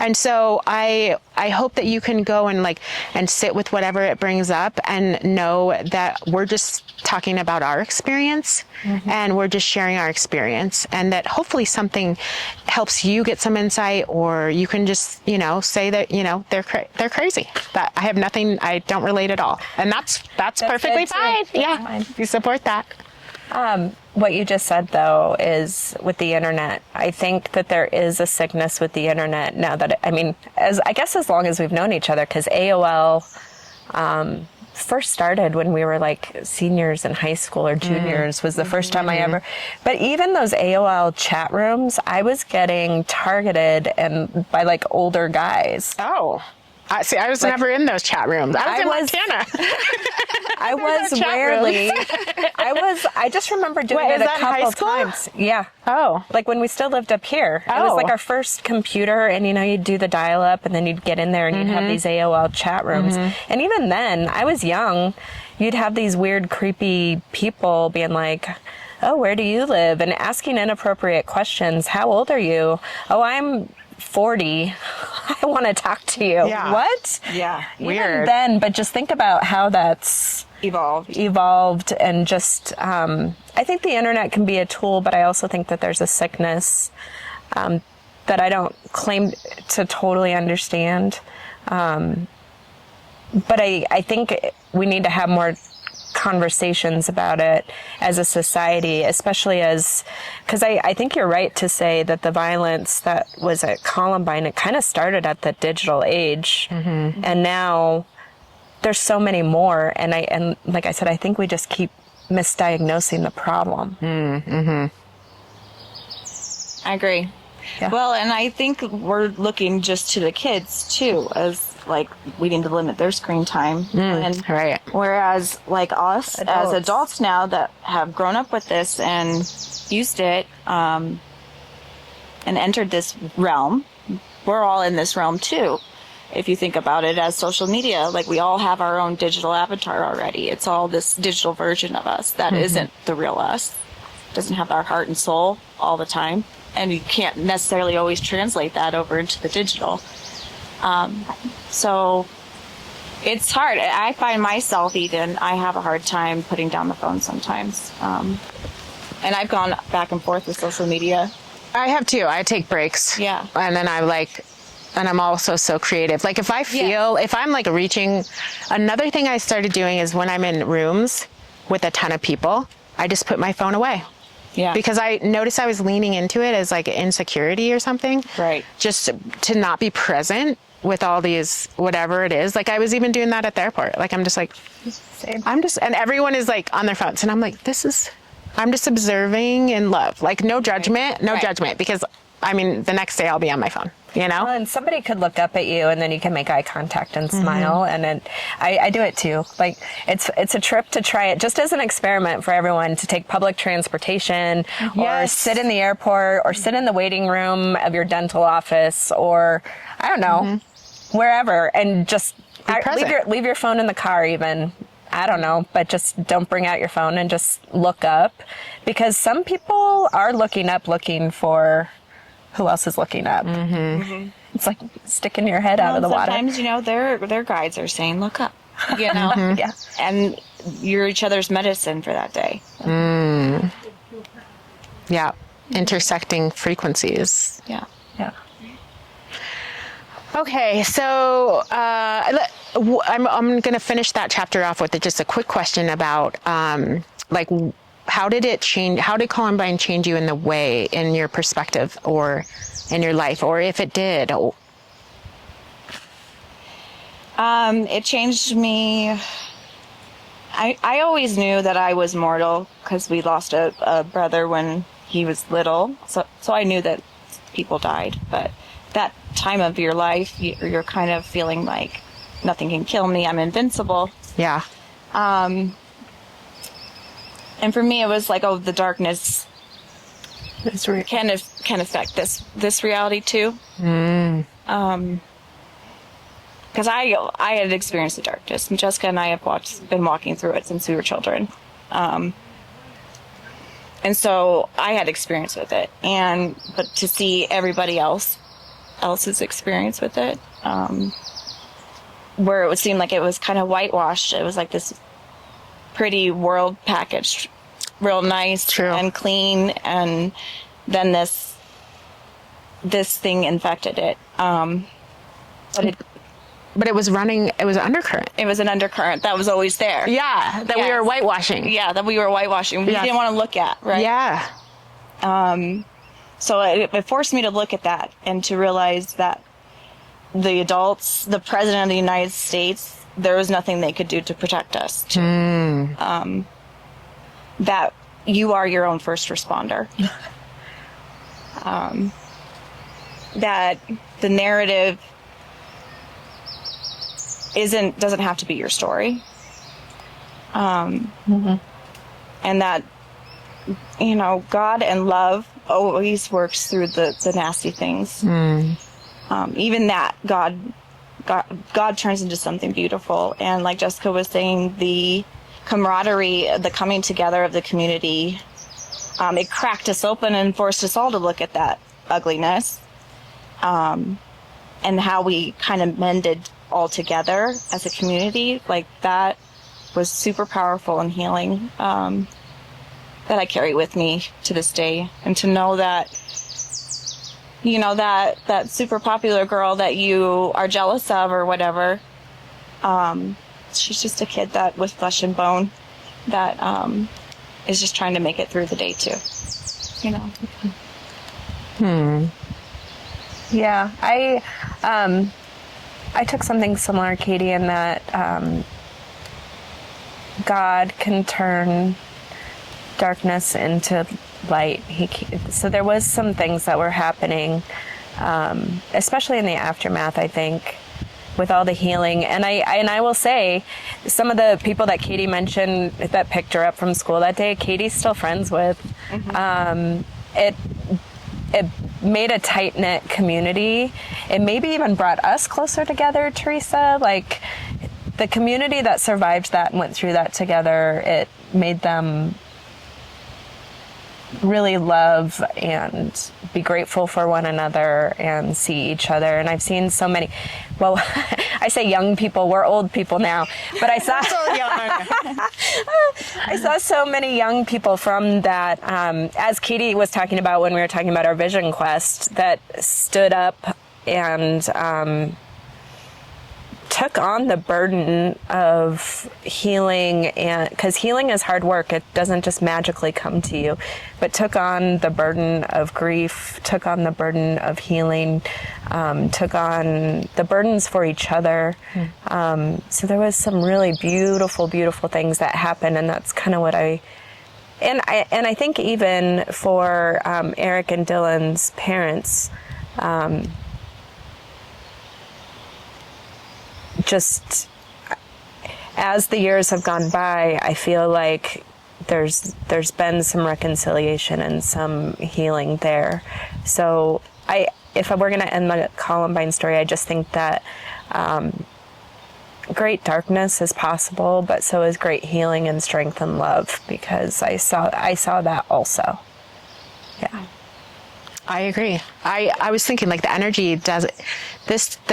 And so I hope that you can go and sit with whatever it brings up, and know that we're just talking about our experience, and we're just sharing our experience, and that hopefully something helps you get some insight, or you can just, say that, they're crazy. That I have nothing, I don't relate at all. And that's perfectly fine. Yeah. You support that. What you just said, though, is with the internet. I think that there is a sickness with the internet now that, as long as we've known each other, because AOL first started when we were like seniors in high school or juniors was the first time I ever, but even those AOL chat rooms, I was getting targeted by like older guys. Oh. I was never in those chat rooms. I was in Montana. I was rarely. I just remember doing it a couple times. Yeah. Oh. Like when we still lived up here. It was like our first computer, and you'd do the dial up, and then you'd get in there and you'd have these AOL chat rooms. And even then, I was young. You'd have these weird, creepy people being like, oh, where do you live? And asking inappropriate questions. How old are you? Oh, I'm 40. I want to talk to you. Yeah. What? Yeah. Weird. Even then, but just think about how that's Evolved. and just, I think the internet can be a tool, but I also think that there's a sickness that I don't claim to totally understand. But I think we need to have more conversations about it as a society, especially because I think you're right to say that the violence that was at Columbine, it kind of started at the digital age. Mm-hmm. And now there's so many more. And like I said, I think we just keep misdiagnosing the problem. Mm-hmm. I agree. Yeah. Well, and I think we're looking just to the kids too, as like we need to limit their screen time. And Right. whereas like us as adults now that have grown up with this and used it, and entered this realm, we're all in this realm too. If you think about it as social media, like we all have our own digital avatar already. It's all this digital version of us that isn't the real us. Doesn't have our heart and soul all the time. And you can't necessarily always translate that over into the digital. So it's hard. I find myself I have a hard time putting down the phone sometimes. And I've gone back and forth with social media. I have too. I take breaks. Yeah. And then I'm also so creative. Like if I'm like reaching, another thing I started doing is when I'm in rooms with a ton of people, I just put my phone away. Yeah. Because I noticed I was leaning into it as like insecurity or something. Right. Just to not be present with all these, whatever it is. Like I was even doing that at the airport. Like I'm just like, Same. and everyone is like on their phones. And I'm like, I'm just observing in love. Like no judgment, judgment. Because I mean, the next day I'll be on my phone, you know? Well, and somebody could look up at you and then you can make eye contact and smile. And then I do it too. Like it's a trip to try it just as an experiment for everyone to take public transportation or sit in the airport or sit in the waiting room of your dental office or I don't know, wherever. And just leave your phone in the car even. I don't know, but just don't bring out your phone and just look up because some people are looking up looking for who else is looking up. It's like sticking your head out of the water. Sometimes, their guides are saying, look up, Yeah. And you're each other's medicine for that day. Yeah. Intersecting frequencies. Yeah. Yeah. Okay, so I'm going to finish that chapter off with just a quick question about how did Columbine change you in your perspective or in your life, or if it did? It changed me. I always knew that I was mortal because we lost a brother when he was little. So I knew that people died, but that time of your life, you're kind of feeling like nothing can kill me. I'm invincible. Yeah. And for me, it was like, the darkness can affect this reality too. Because I had experienced the darkness. Jessica and I have been walking through it since we were children. And so I had experience with it. But to see everybody else's experience with it, where it would seem like it was kind of whitewashed. It was like this pretty world packaged, real nice and clean, and then this thing infected it. But it was undercurrent. It was an undercurrent that was always there. Yeah, that we were whitewashing. Yeah, that we were whitewashing. We didn't want to look at, right? Yeah. So it forced me to look at that and to realize that the adults, the president of the United States, there was nothing they could do to protect us. That you are your own first responder. That the narrative doesn't have to be your story. And that, God and love always works through the nasty things. Even that, God turns into something beautiful. And like Jessica was saying, the camaraderie, the coming together of the community it cracked us open and forced us all to look at that ugliness, and how we kind of mended all together as a community. Like, that was super powerful and healing, that I carry with me to this day. And to know that, that super popular girl that you are jealous of or whatever, she's just a kid that with flesh and bone that is just trying to make it through the day too. Yeah, I took something similar, Katie, in that God can turn darkness into light. So there was some things that were happening, especially in the aftermath, I think, with all the healing. And I will say, some of the people that Katie mentioned that picked her up from school that day, Katie's still friends with. It made a tight-knit community. It maybe even brought us closer together, Teresa. Like, the community that survived that and went through that together, it made them really love and be grateful for one another and see each other. And I've seen so many, well, I say young people, we're old people now, but I saw I saw so many young people from that, as Katie was talking about when we were talking about our vision quest, that stood up and took on the burden of healing, and because healing is hard work, it doesn't just magically come to you, but took on the burden of grief, took on the burden of healing, took on the burdens for each other. So there was some really beautiful things that happened, and that's kind of what I think even for Eric and Dylan's parents, just as the years have gone by, I feel like there's been some reconciliation and some healing there. So if we're going to end the Columbine story, I just think that great darkness is possible, but so is great healing and strength and love, because I saw that also. Yeah. I agree. I was thinking, like, the energy the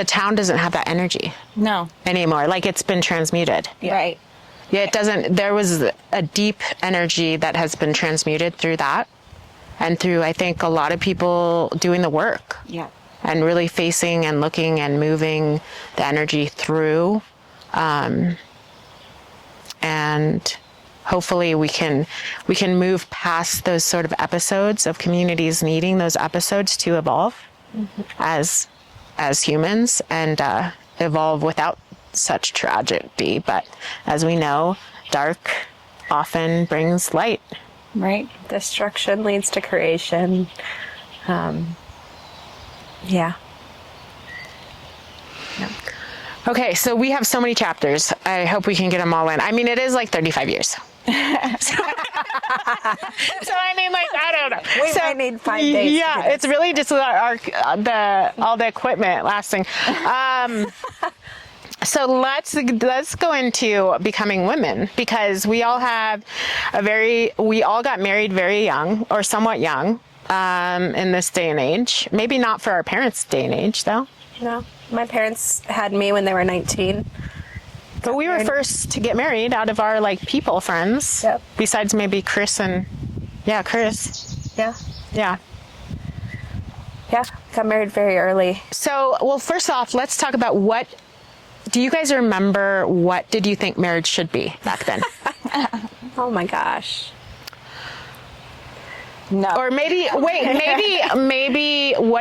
town doesn't have that energy. No. Anymore. Like, it's been transmuted. Yeah. Right. Yeah, it doesn't, there was a deep energy that has been transmuted through that, and through, I think, a lot of people doing the work. Yeah. And really facing and looking and moving the energy through. And hopefully we can move past those sort of episodes of communities needing those episodes to evolve as humans, and evolve without such tragedy. But as we know, dark often brings light. Right. Destruction leads to creation. Yeah. Okay, so we have so many chapters. I hope we can get them all in. I mean, it is like 35 years. So I mean, like, I don't know. We might need 5 days. Yeah, it's really just all the equipment lasting. So let's go into becoming women, because we all got married very young, or somewhat young, in this day and age. Maybe not for our parents' day and age, though. No, my parents had me when they were 19. But we were first to get married out of our, like, people friends. Yep. Besides maybe Chris and, Chris. Yeah. Yeah. Yeah, got married very early. So, well, first off, let's talk about do you guys remember what did you think marriage should be back then? Oh my gosh. No. Or maybe what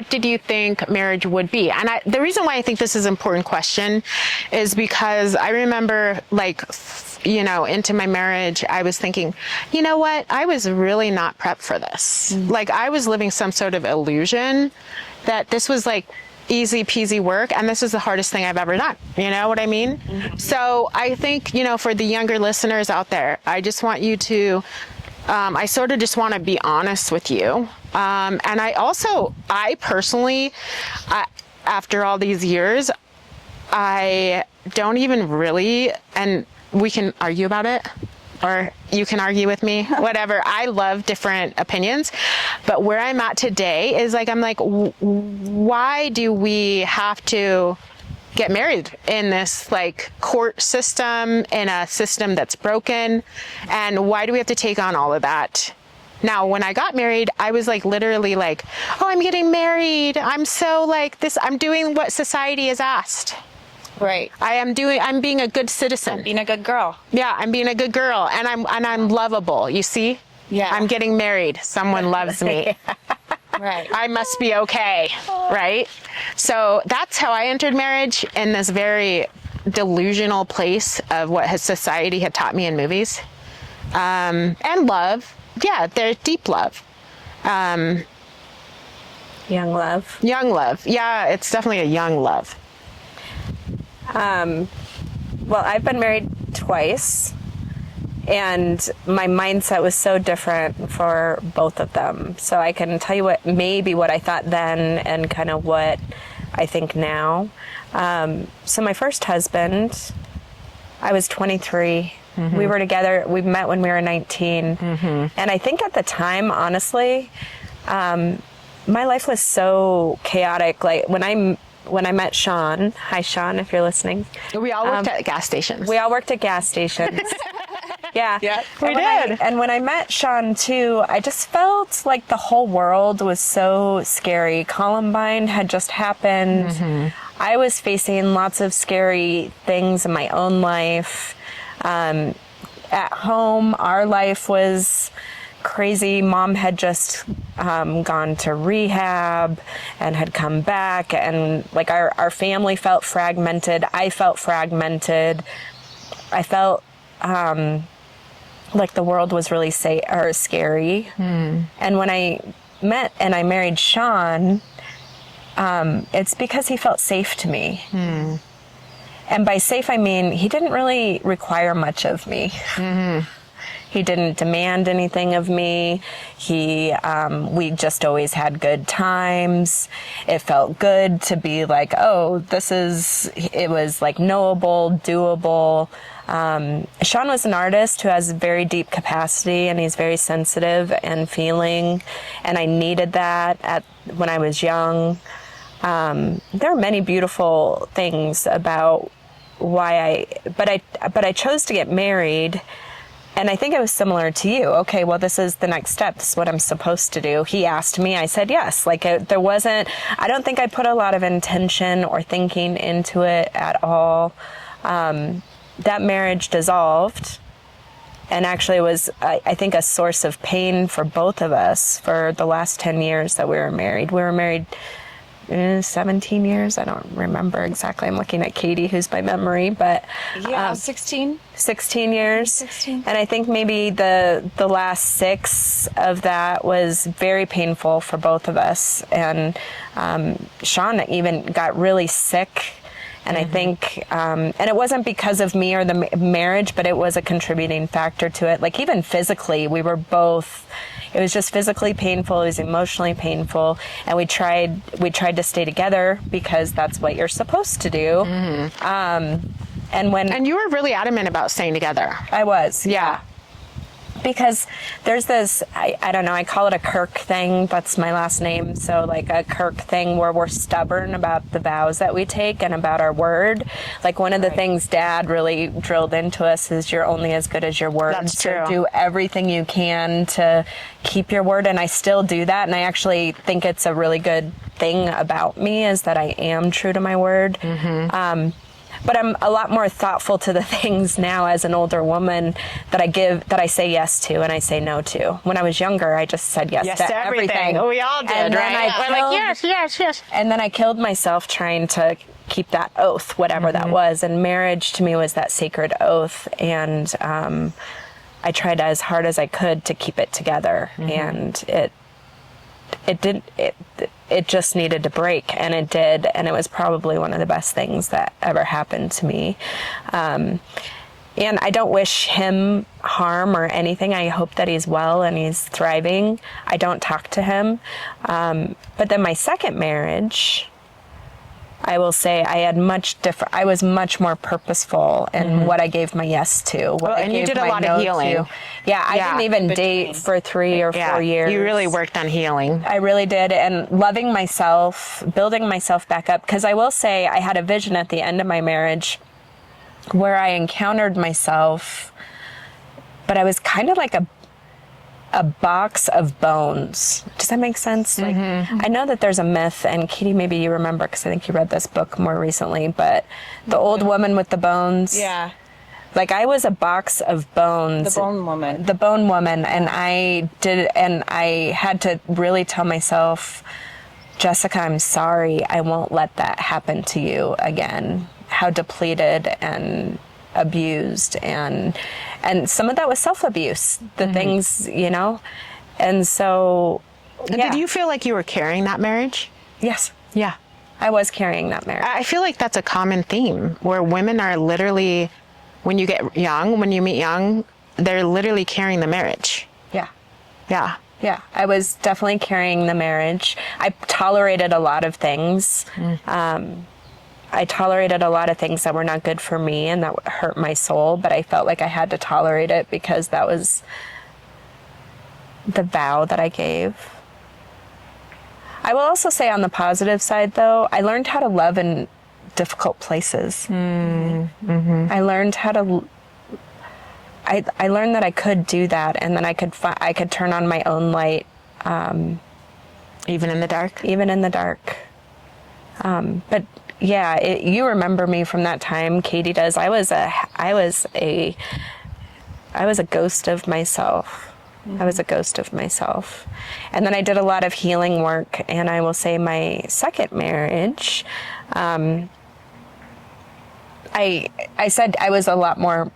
did you think marriage would be? And the reason why I think this is an important question is because I remember, like, into my marriage, I was thinking, you know what? I was really not prepped for this. Like, I was living some sort of illusion that this was, like, easy peasy work, and this is the hardest thing I've ever done. You know what I mean? Mm-hmm. So I think, for the younger listeners out there, I just want you to, I sort of just want to be honest with you. And I personally, after all these years, I don't even really, and we can argue about it. or you can argue with me, whatever. I love different opinions, but where I'm at today is like, I'm like, why do we have to get married in this like court system, in a system that's broken? And why do we have to take on all of that? Now, when I got married, I was like literally like, oh, I'm getting married. I'm so like this. I'm doing what society has asked. Right. I'm being a good citizen. Being a good girl. Yeah, I'm being a good girl, and I'm lovable. You see? Yeah. I'm getting married. Someone loves me. Right. I must be okay, right? So that's how I entered marriage, in this very delusional place of what society had taught me in movies. And love. Yeah, there's deep love. Young love. Young love. Yeah, it's definitely a young love. Well, I've been married twice, and my mindset was so different for both of them. So I can tell you what I thought then and kind of what I think now. So my first husband, I was 23. Mm-hmm. We were together. We met when we were 19. Mm-hmm. And I think at the time, honestly, my life was so chaotic. Like when I met Sean, hi Sean, if you're listening. We all worked at gas stations. We all worked at gas stations. Yeah. We did. And when I met Sean too, I just felt like the whole world was so scary. Columbine had just happened. Mm-hmm. I was facing lots of scary things in my own life. At home, our life was crazy. Mom had just gone to rehab and had come back, and like our family felt fragmented. I felt fragmented. I felt like the world was really scary. And when I met and I married Sean, it's because he felt safe to me. And by safe, I mean he didn't really require much of me. Mm-hmm. He didn't demand anything of me. We just always had good times. It felt good to be like, it was like knowable, doable. Sean was an artist who has very deep capacity, and he's very sensitive and feeling, and I needed that when I was young. There are many beautiful things about but I chose to get married, and I think it was similar to you. Okay, well, this is the next step. This is what I'm supposed to do. He asked me, I said yes. Like I don't think I put a lot of intention or thinking into it at all. That marriage dissolved, and actually was, I think, a source of pain for both of us for the last 10 years that we were married. We were married 17 years. I don't remember exactly. I'm looking at Katie, who's my memory, but 16 years. 16. And I think maybe the last 6 of that was very painful for both of us. And Sean even got really sick. And I think, and it wasn't because of me or the marriage, but it was a contributing factor to it. Like even physically, we were both, it was just physically painful. It was emotionally painful. And we tried to stay together because that's what you're supposed to do. Mm-hmm. And you were really adamant about staying together. I was. Yeah. Because there's this, I don't know, I call it a Kirk thing. That's my last name. So like a Kirk thing where we're stubborn about the vows that we take and about our word. Like one of the things Dad really drilled into us is you're only as good as your word. That's true. So do everything you can to keep your word. And I still do that. And I actually think it's a really good thing about me is that I am true to my word. Mm-hmm. But I'm a lot more thoughtful to the things now as an older woman that I say yes to and I say no to. When I was younger, I just said yes to everything. We all did, and right? We're like, yes. And then I killed myself trying to keep that oath, whatever that was. And marriage to me was that sacred oath. And I tried as hard as I could to keep it together. And it just needed to break, and it did, and it was probably one of the best things that ever happened to me. And I don't wish him harm or anything. I hope that he's well and he's thriving. I don't talk to him. But then my second marriage, I will say I was much more purposeful in what I gave my yes to. And you did a lot of healing. Yeah, I didn't even date for 3 or 4 years. You really worked on healing. I really did. And loving myself, building myself back up. Because I will say I had a vision at the end of my marriage where I encountered myself, but I was kind of like a box of bones. Does that make sense? Like, I know that there's a myth, and Katie, maybe you remember because I think you read this book more recently, but the old woman with the bones. Yeah. Like, I was a box of bones. The bone woman. The bone woman. And I had to really tell myself, Jessica, I'm sorry. I won't let that happen to you again. How depleted and abused, and some of that was self-abuse, the things, and so Did you feel like you were carrying that marriage? Yes, Yeah. I was carrying that marriage. I feel like that's a common theme where women are literally, when you meet young, they're literally carrying the marriage. Yeah, I was definitely carrying the marriage. I tolerated a lot of things. I tolerated a lot of things that were not good for me and that hurt my soul, but I felt like I had to tolerate it because that was the vow that I gave. I will also say on the positive side, though, I learned how to love in difficult places. I learned how to... I learned that I could do that, and then I could turn on my own light. Even in the dark? Even in the dark. But... yeah, you remember me from that time. Katie does. I was a ghost of myself. I was a ghost of myself. And then I did a lot of healing work. And I will say my second marriage, I said I was a lot more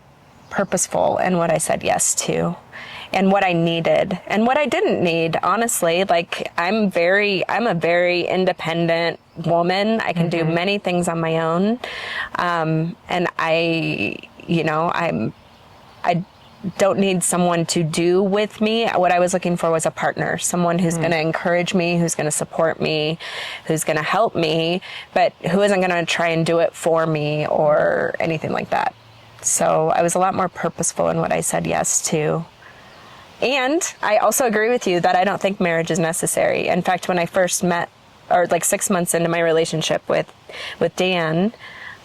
purposeful in what I said yes to, and what I needed and what I didn't need, honestly. Like, I'm a very independent woman. I can do many things on my own. And I don't need someone to do with me. What I was looking for was a partner, someone who's going to encourage me, who's going to support me, who's going to help me, but who isn't going to try and do it for me or anything like that. So I was a lot more purposeful in what I said yes to. And I also agree with you that I don't think marriage is necessary. In fact, when I first met, or like 6 months into my relationship with Dan,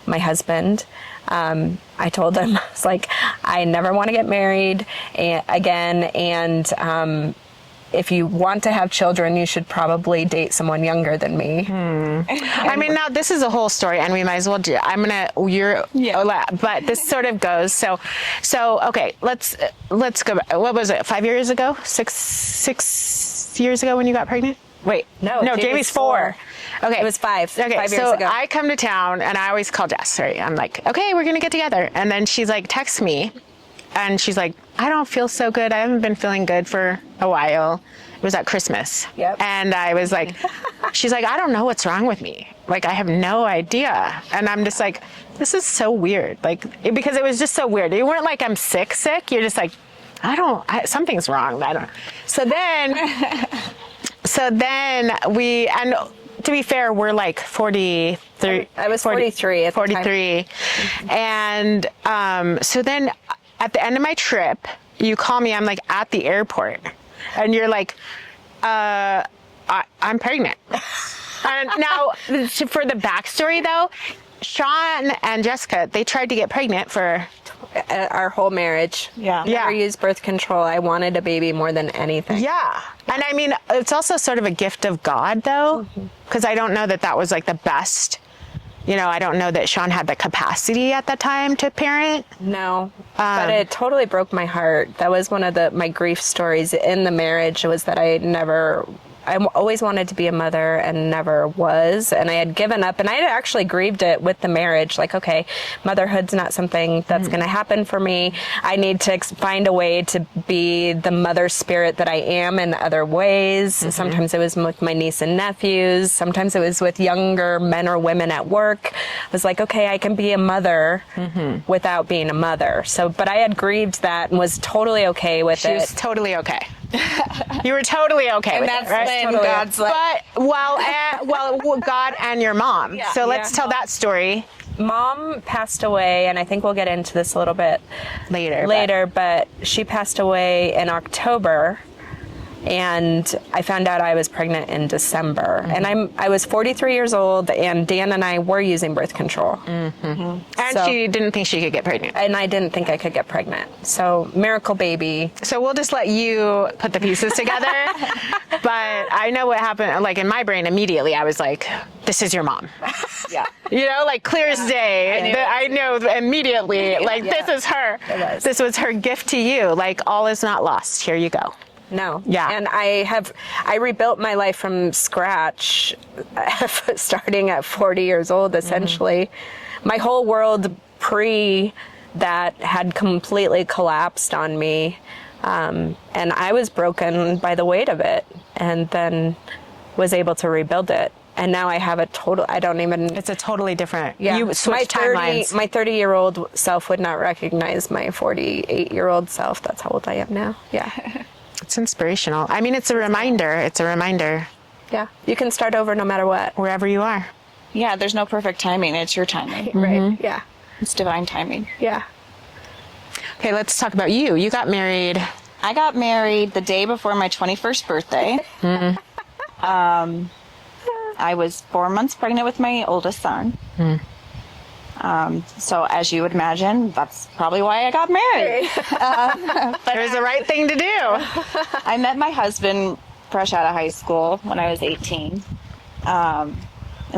my husband, I told him, I was like, I never want to get married again. And if you want to have children, you should probably date someone younger than me. I mean, now this is a whole story, and we might as well do. But this sort of goes. So okay, let's go back. What was it? 5 years ago? Six years ago when you got pregnant? Wait, no, Jamie's 4. Okay, it was 5. Okay, 5 years so ago. I come to town, and I always call Jess. Sorry, I'm like, okay, we're gonna get together, and then she's like, text me. And she's like, I don't feel so good. I haven't been feeling good for a while. It was at Christmas. Yep. And I was like, she's like, I don't know what's wrong with me. Like, I have no idea. And I'm just like, this is so weird. like, because it was just so weird. You weren't like, I'm sick. You're just like, something's wrong. I don't. So then and to be fair, we're like 43. I was 43 at the time. 43. And so then at the end of my trip, you call me. I'm like at the airport, and you're like, I'm pregnant. And now, for the backstory though, Sean and Jessica, they tried to get pregnant for our whole marriage. Yeah. Never used birth control. I wanted a baby more than anything. Yeah. And I mean, it's also sort of a gift of God though, because I don't know that was like the best. I don't know that Sean had the capacity at that time to parent. No, but it totally broke my heart. That was one of my grief stories in the marriage, was that I always wanted to be a mother and never was. And I had given up, and I had actually grieved it with the marriage. Like, okay, motherhood's not something that's going to happen for me. I need to find a way to be the mother spirit that I am in other ways. Sometimes it was with my niece and nephews. Sometimes it was with younger men or women at work. I was like, okay, I can be a mother without being a mother. So, but I had grieved that and was totally okay with it. She was totally okay. You were totally okay with that's it, right? when Totally. God's like, Well, God and your mom. Yeah. So let's Yeah. tell that story Mom passed away, and I think we'll get into this a little bit later. but she passed away in October, and I found out I was pregnant in December. Mm-hmm. And I was 43 years old, and Dan and I were using birth control. And So- she didn't think she could get pregnant. And I didn't think I could get pregnant. So, miracle baby. So we'll just let you put the pieces together. But I know what happened. Like in my brain, immediately I was like, "This is your mom." yeah. You know, like clear as day. I know immediately. Like this is her. It was. This was her gift to you. Like all is not lost. Here you go. No. Yeah. And I rebuilt my life from scratch, starting at 40 years old, essentially. My whole world pre that had completely collapsed on me. And I was broken by the weight of it, and then was able to rebuild it. And now I have It's a totally different. yeah. You switched timelines. My 30-year-old self would not recognize my 48-year-old self. That's how old I am now. Yeah. It's inspirational. I mean, it's a reminder. It's a reminder Yeah. You can start over no matter what. wherever you are. Yeah, there's no perfect timing. It's your timing. Right. Yeah. It's divine timing. Yeah. Okay, let's talk about you. You got married. I got married the day before my 21st birthday. I was 4 months pregnant with my oldest son. So as you would imagine, that's probably why I got married. It was the right thing to do. I met my husband fresh out of high school when I was 18. And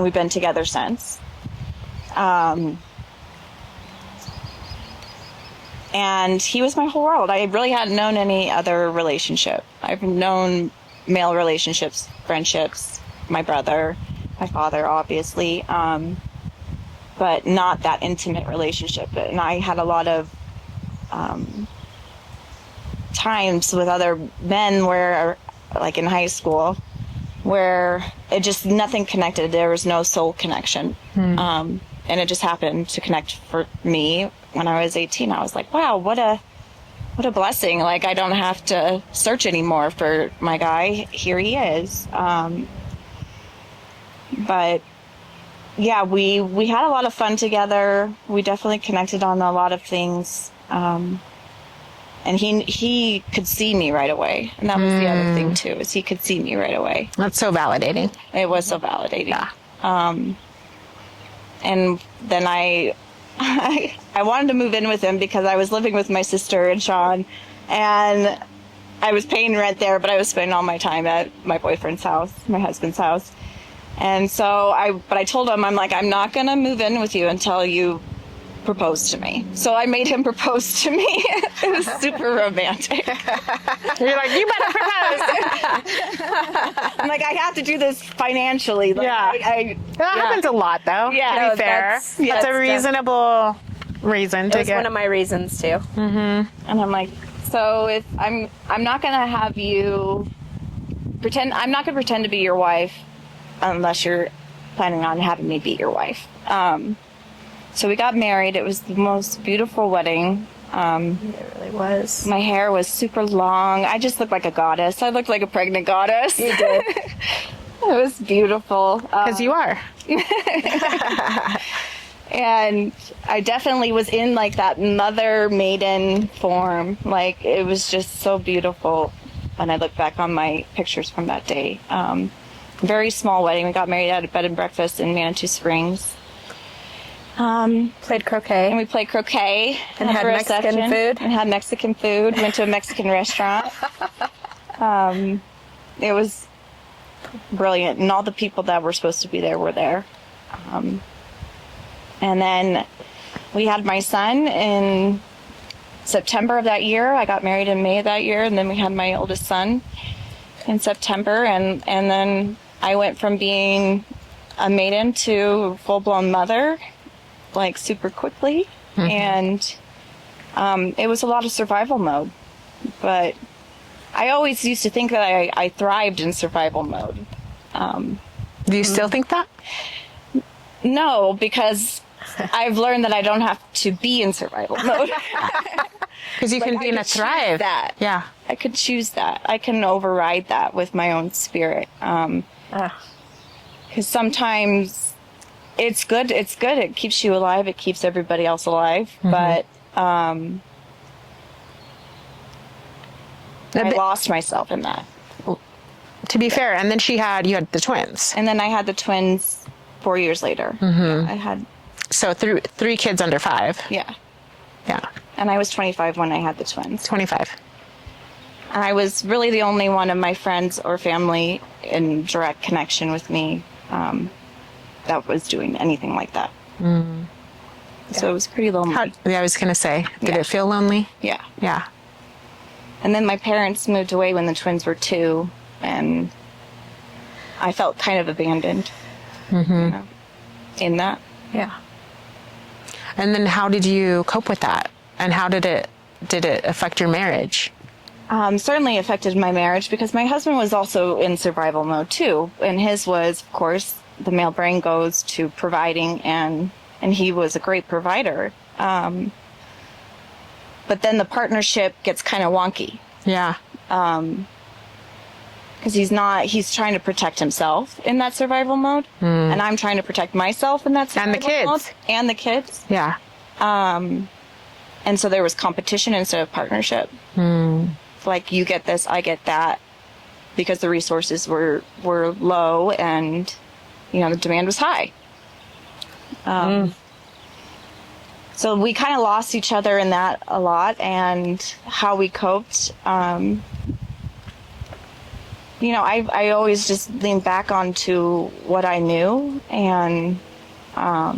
we've been together since. And he was my whole world. I really hadn't known any other relationship. I've known male relationships, friendships, my brother, my father, obviously, but not that intimate relationship. And I had a lot of times with other men where, like in high school, where it just nothing connected. There was no soul connection. And it just happened to connect for me when I was 18. I was like, wow, what a blessing. Like, I don't have to search anymore for my guy. Here he is. But yeah, we had a lot of fun together. We definitely connected on a lot of things. And he could see me right away. And that was the other thing too, is he could see me right away. That's so validating. It was so validating. Yeah. And then I wanted to move in with him because I was living with my sister and Sean, and I was paying rent there, but I was spending all my time at my boyfriend's house, my husband's house. And so I told him, I'm like, I'm not going to move in with you until you propose to me. So I made him propose to me. It was super romantic. You're like, you better propose. I'm like, I have to do this financially. Like, Yeah. That happens a lot, though. Yeah. To No, be fair, that's that's a reasonable reason to It was get. one of my reasons too. And I'm like, so if I'm not going to have you pretend, I'm not going to pretend to be your wife unless you're planning on having me be your wife. So we got married. It was the most beautiful wedding. It really was. My hair was super long. I just looked like a goddess. I looked like a pregnant goddess. You did. It was beautiful. Because you are. And I definitely was in like that mother maiden form. Like, it was just so beautiful when I look back on my pictures from that day. Very small wedding. We got married at a bed and breakfast in Manitou Springs. Played croquet. And we played croquet. And had at the Mexican reception. food. And had Mexican food. Went to a Mexican restaurant. It was brilliant. And all the people that were supposed to be there were there. And then we had my son in September of that year. I got married in May of that year. And then we had my oldest son in September. And then I went from being a maiden to full-blown mother, like, super quickly. And it was a lot of survival mode. But I always used to think that I thrived in survival mode. Do you still think that? No, because I've learned that I don't have to be in survival mode. Because you can be in a I could choose thrive. that. Yeah. could choose that. I can override that with my own spirit. Because sometimes it's good. It's good. It keeps you alive. It keeps everybody else alive. But I lost myself in that. To be fair, and then you had the twins. And then I had the twins 4 years later. I had. So three kids under 5. Yeah. Yeah. And I was 25 when I had the twins. 25. And I was really the only one of my friends or family in direct connection with me that was doing anything like that. So it was pretty lonely. I was going to say, did it feel lonely? Yeah. Yeah. And then my parents moved away when the twins were 2, and I felt kind of abandoned in that. Yeah. And then how did you cope with that? And how did it affect your marriage? Certainly affected my marriage because my husband was also in survival mode too. And his was, of course, the male brain goes to providing, and he was a great provider. But then the partnership gets kind of wonky. Yeah. Because he's trying to protect himself in that survival mode. And I'm trying to protect myself in that survival mode. And the kids. Yeah. And so there was competition instead of partnership. Like, you get this, I get that, because the resources were low and, the demand was high. So we kind of lost each other in that a lot, and how we coped. I always just lean back onto what I knew, and a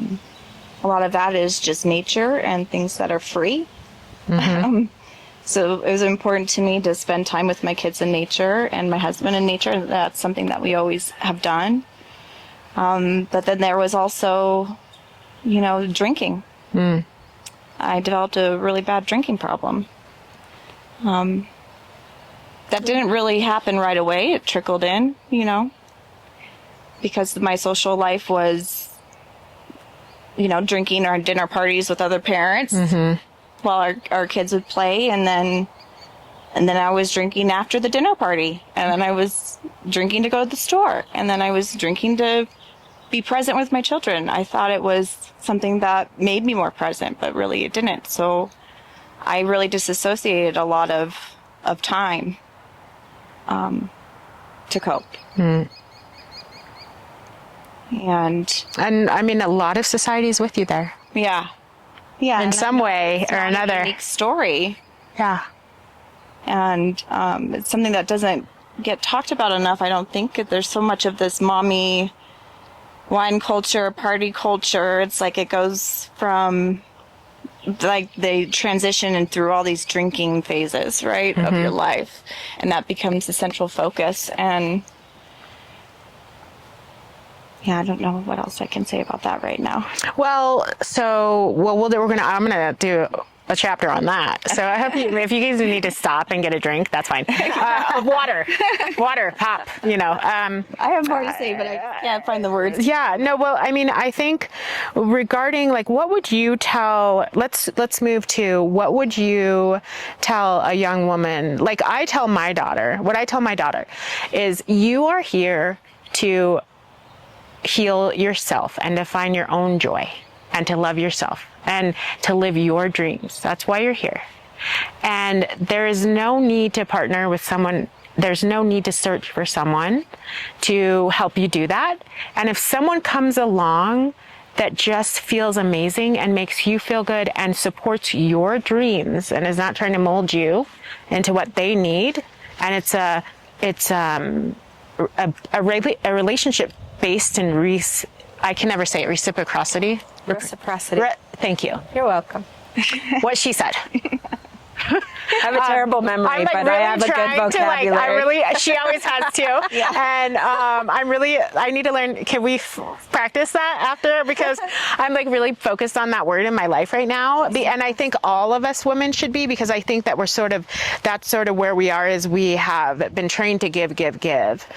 lot of that is just nature and things that are free. So it was important to me to spend time with my kids in nature and my husband in nature. And that's something that we always have done. But then there was also, drinking. I developed a really bad drinking problem. That didn't really happen right away. It trickled in, because my social life was, drinking or dinner parties with other parents. While our kids would play, and then I was drinking after the dinner party, and then I was drinking to go to the store, and then I was drinking to be present with my children. I thought it was something that made me more present, but really it didn't. So I really disassociated a lot of time to cope. And I mean, a lot of society is with you there. Yeah. In some way or another. A unique story. Yeah. And it's something that doesn't get talked about enough. I don't think there's so much of this mommy wine culture, party culture. It's like it goes from, like, they transition and through all these drinking phases, right, of your life. And that becomes the central focus. And I don't know what else I can say about that right now. Well, I'm gonna do a chapter on that. So I hope if you guys need to stop and get a drink, that's fine. Water, pop. I have more to say, but I can't find the words. Yeah. No. Well, I mean, I think regarding, like, what would you tell? Let's move to what would you tell a young woman? Like, what I tell my daughter is, you are here to heal yourself and to find your own joy and to love yourself and to live your dreams. That's why you're here. And there is no need to partner with someone. There's no need to search for someone to help you do that. And if someone comes along that just feels amazing and makes you feel good and supports your dreams and is not trying to mold you into what they need, and it's a relationship based in I can never say it, reciprocity. Thank you. You're welcome. What she said. I have a terrible memory, but really I have a good vocabulary. She always has to. Yeah. And I need to learn. Can we practice that after? Because I'm really focused on that word in my life right now. And I think all of us women should be, because I think that that's sort of where we are, is we have been trained to give.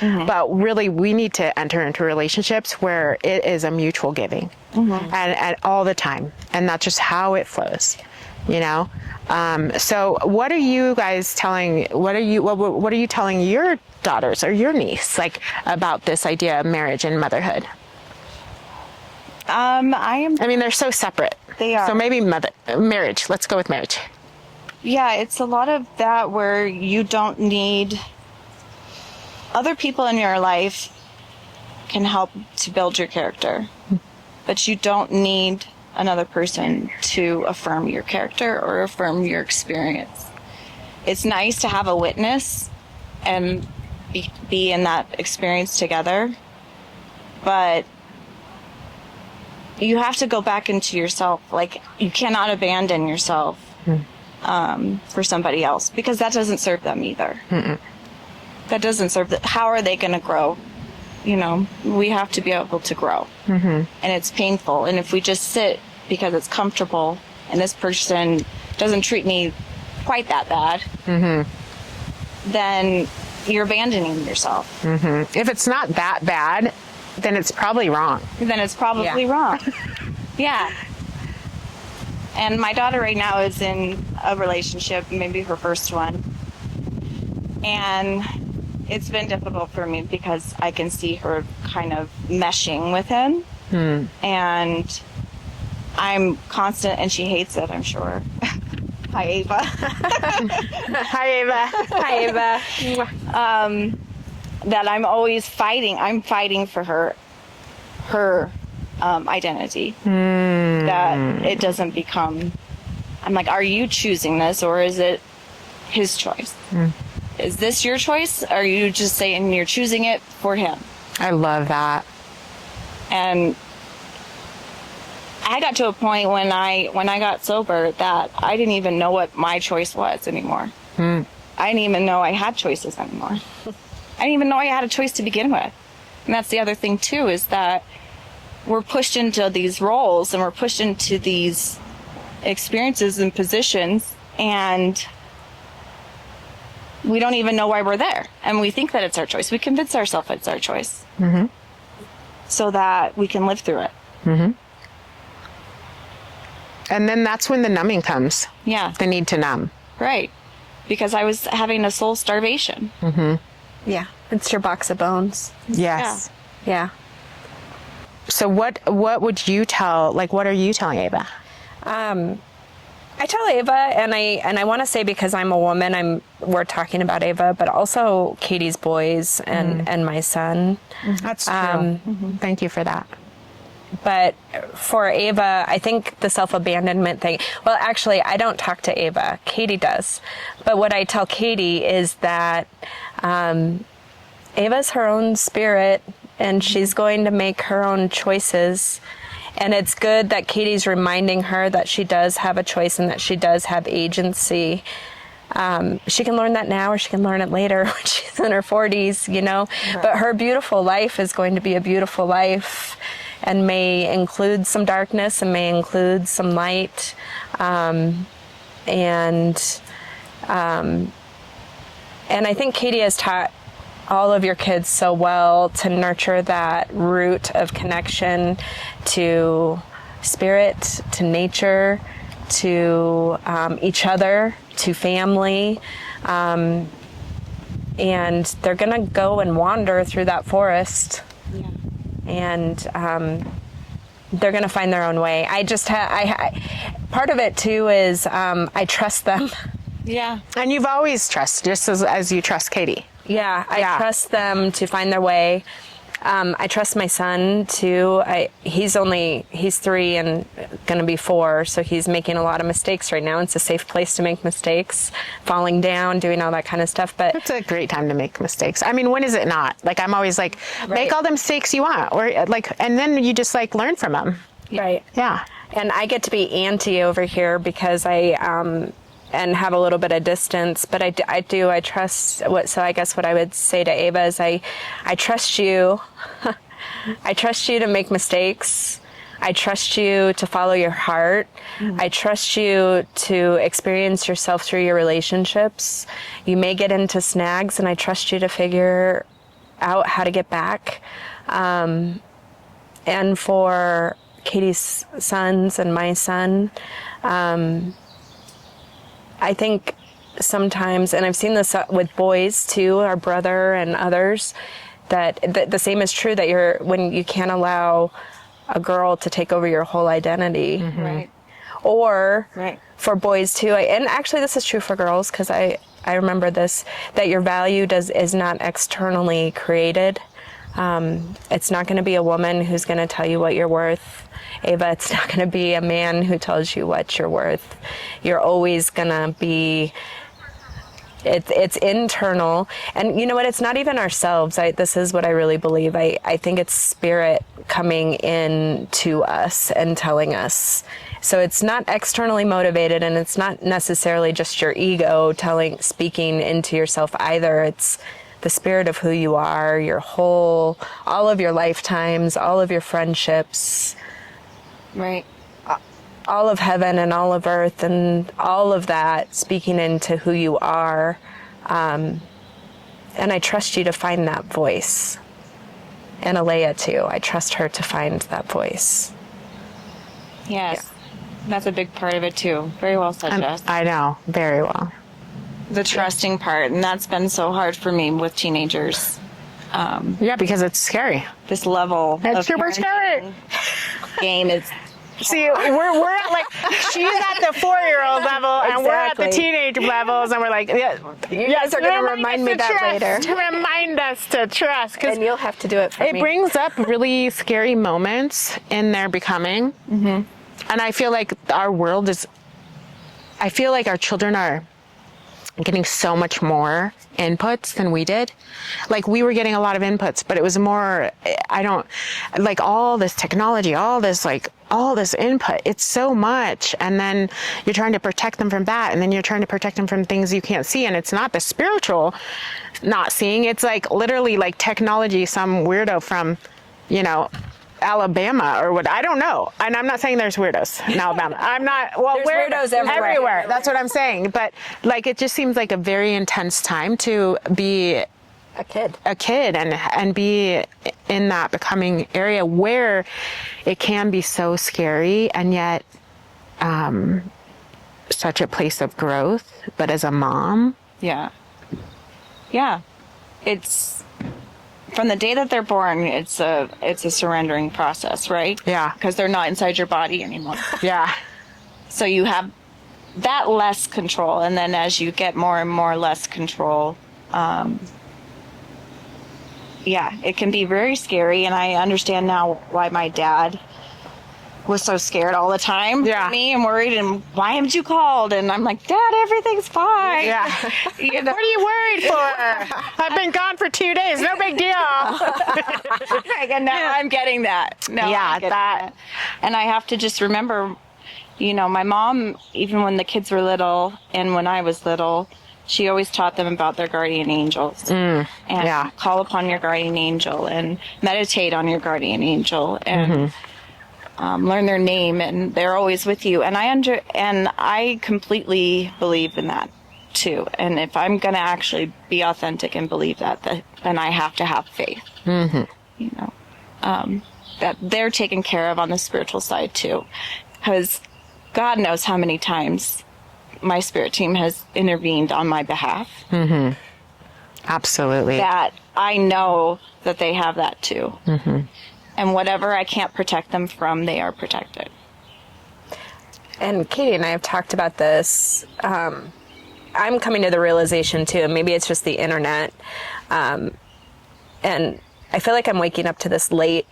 But really, we need to enter into relationships where it is a mutual giving and all the time. And that's just how it flows. you know? So what are you guys telling, what are you telling your daughters or your niece, like, about this idea of marriage and motherhood? I mean, they're so separate. They are. So maybe marriage. Let's go with marriage. Yeah, it's a lot of that where you don't need other people in your life can help to build your character, but you don't need another person to affirm your character or affirm your experience. It's nice to have a witness and be in that experience together, but you have to go back into yourself. Like, you cannot abandon yourself for somebody else, because that doesn't serve them either. That doesn't serve them. How are they going to grow? You know, we have to be able to grow. And it's painful. And if we just sit because it's comfortable and this person doesn't treat me quite that bad, then you're abandoning yourself. If it's not that bad, then it's probably wrong. Then it's probably wrong. Yeah. And my daughter right now is in a relationship, maybe her first one. And it's been difficult for me because I can see her kind of meshing with him. And I'm constant, and she hates it, I'm sure. Hi, Ava. Hi, Ava. Hi, Ava. That I'm always fighting. I'm fighting for her identity. That it doesn't become, I'm like, are you choosing this, or is it his choice? Is this your choice? Or are you just saying you're choosing it for him? I love that. And I got to a point when I got sober that I didn't even know what my choice was anymore. I didn't even know I had choices anymore. I didn't even know I had a choice to begin with. And that's the other thing too, is that we're pushed into these roles and we're pushed into these experiences and positions, and we don't even know why we're there. And we think that it's our choice. We convince ourselves it's our choice. So that we can live through it. And then that's when the numbing comes. Yeah. The need to numb. Right. Because I was having a soul starvation. Yeah, it's your box of bones. Yes. Yeah. So what would you tell, like, what are you telling Ava? I tell Ava, and I want to say, because I'm a woman, we're talking about Ava, but also Katie's boys and my son. That's true. Thank you for that. But for Ava, I think the self-abandonment thing, well, actually, I don't talk to Ava. Katie does. But what I tell Katie is that Ava's her own spirit, and she's going to make her own choices. And it's good that Katie's reminding her that she does have a choice and that she does have agency. She can learn that now, or she can learn it later when she's in her 40s, you know. Right. But her beautiful life is going to be a beautiful life, and may include some darkness and may include some light. And I think Katie has taught all of your kids so well to nurture that root of connection to spirit, to nature, to each other, to family. And they're going to go and wander through that forest. Yeah. And they're going to find their own way. I just part of it too is I trust them. Yeah. And you've always trusted, just as you trust Katie. Yeah, I trust them to find their way. I trust my son too. He's 3 and going to be 4, so he's making a lot of mistakes right now. It's a safe place to make mistakes, falling down, doing all that kind of stuff. But it's a great time to make mistakes. I mean, when is it not? Like, I'm always like, make all the mistakes you want, or like, and then you just like learn from them. Right. Yeah. And I get to be auntie over here because and have a little bit of distance, but I trust so I guess what I would say to Ava is I trust you. I trust you to make mistakes. I trust you to follow your heart. I trust you to experience yourself through your relationships. You may get into snags, and I trust you to figure out how to get back. And for Katie's sons and my son, I think sometimes, and I've seen this with boys too, our brother and others, that the same is true, that when you can't allow a girl to take over your whole identity. Right. Or Right. for boys too, and actually this is true for girls, because I remember this, that your value is not externally created. It's not going to be a woman who's going to tell you what you're worth. Ava, it's not going to be a man who tells you what you're worth. You're always going to be, it's internal. And you know what? It's not even ourselves. This is what I really believe. I think it's spirit coming in to us and telling us. So it's not externally motivated, and it's not necessarily just your ego speaking into yourself either. It's the spirit of who you are, all of your lifetimes, all of your friendships. Right. All of heaven and all of earth and all of that speaking into who you are. And I trust you to find that voice. And Alea too. I trust her to find that voice. Yes. That's a big part of it too. Very well said, Jess. I know, very well. The trusting part, and that's been so hard for me with teenagers. Yeah, because it's scary. This level It's of super scary. game is See, we're at like, she's at the 4-year-old level, and we're at the Exactly. teenage levels, and we're like, yeah, You guys are going to remind me that later. To remind us to trust, because And you'll have to do it for it me. brings up really scary moments in their becoming. Mm-hmm. And I feel like our world is, I feel like our children are getting so much more inputs than we did. Like, we were getting a lot of inputs, but it was more, like all this technology, all this input, it's so much. And then you're trying to protect them from that. And then you're trying to protect them from things you can't see. And it's not the spiritual not seeing. It's like literally like technology, some weirdo from, Alabama or what, I don't know. And I'm not saying there's weirdos in Alabama. I'm not, well, There's weirdos everywhere. That's what I'm saying. But like, it just seems like a very intense time to be a kid. And be in that becoming area where it can be so scary and yet such a place of growth. But as a mom, yeah. It's from the day that they're born. It's a surrendering process, right? Yeah. Because they're not inside your body anymore. yeah, So you have that less control, and then as you get more and more less control, it can be very scary. And I understand now why my dad was so scared all the time Yeah. for me and worried, and why haven't you called? And I'm like, Dad, everything's fine. yeah. You know? What are you worried for? I've been gone for 2 days. No big deal. And now I'm getting that. Yeah, that. And I have to just remember, my mom, even when the kids were little and when I was little, she always taught them about their guardian angels. And call upon your guardian angel and meditate on your guardian angel and learn their name, and they're always with you. And I completely believe in that too. And if I'm going to actually be authentic and believe that, then I have to have faith. That they're taken care of on the spiritual side too, because God knows how many times my spirit team has intervened on my behalf. Absolutely. That I know that they have that too. And whatever I can't protect them from, they are protected. And Katie and I have talked about this. I'm coming to the realization too, and maybe it's just the internet. And I feel like I'm waking up to this late,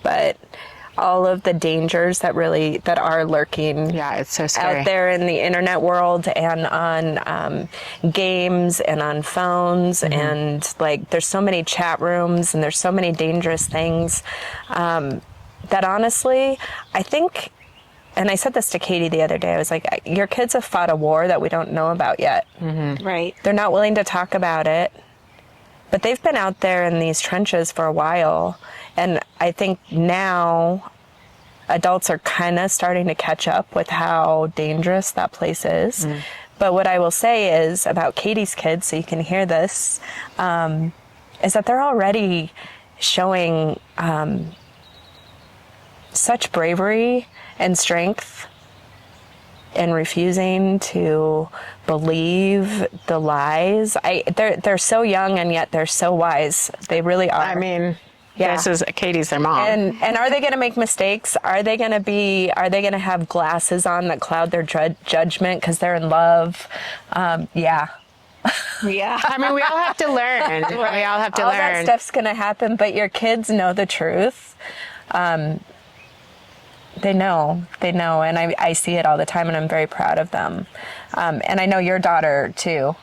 but all of the dangers that are lurking It's so scary. out there in the internet world and on games and on phones, and like there's so many chat rooms and there's so many dangerous things that honestly I think, and I said this to Katie the other day, I was like, your kids have fought a war that we don't know about yet. Right. They're not willing to talk about it, but they've been out there in these trenches for a while. And I think now adults are kind of starting to catch up with how dangerous that place is. But what I will say is about Katie's kids, so you can hear this, is that they're already showing such bravery and strength and refusing to believe the lies. They're so young and yet they're so wise. They really are. I mean, Yeah. this is Katie's their mom. And are they going to make mistakes? Are they going to have glasses on that cloud their judgment because they're in love? Yeah. Yeah. I mean, we all have to learn. We all have to All that learn. stuff's going to happen, but your kids know the truth. They know, and I see it all the time, and I'm very proud of them. And I know your daughter too.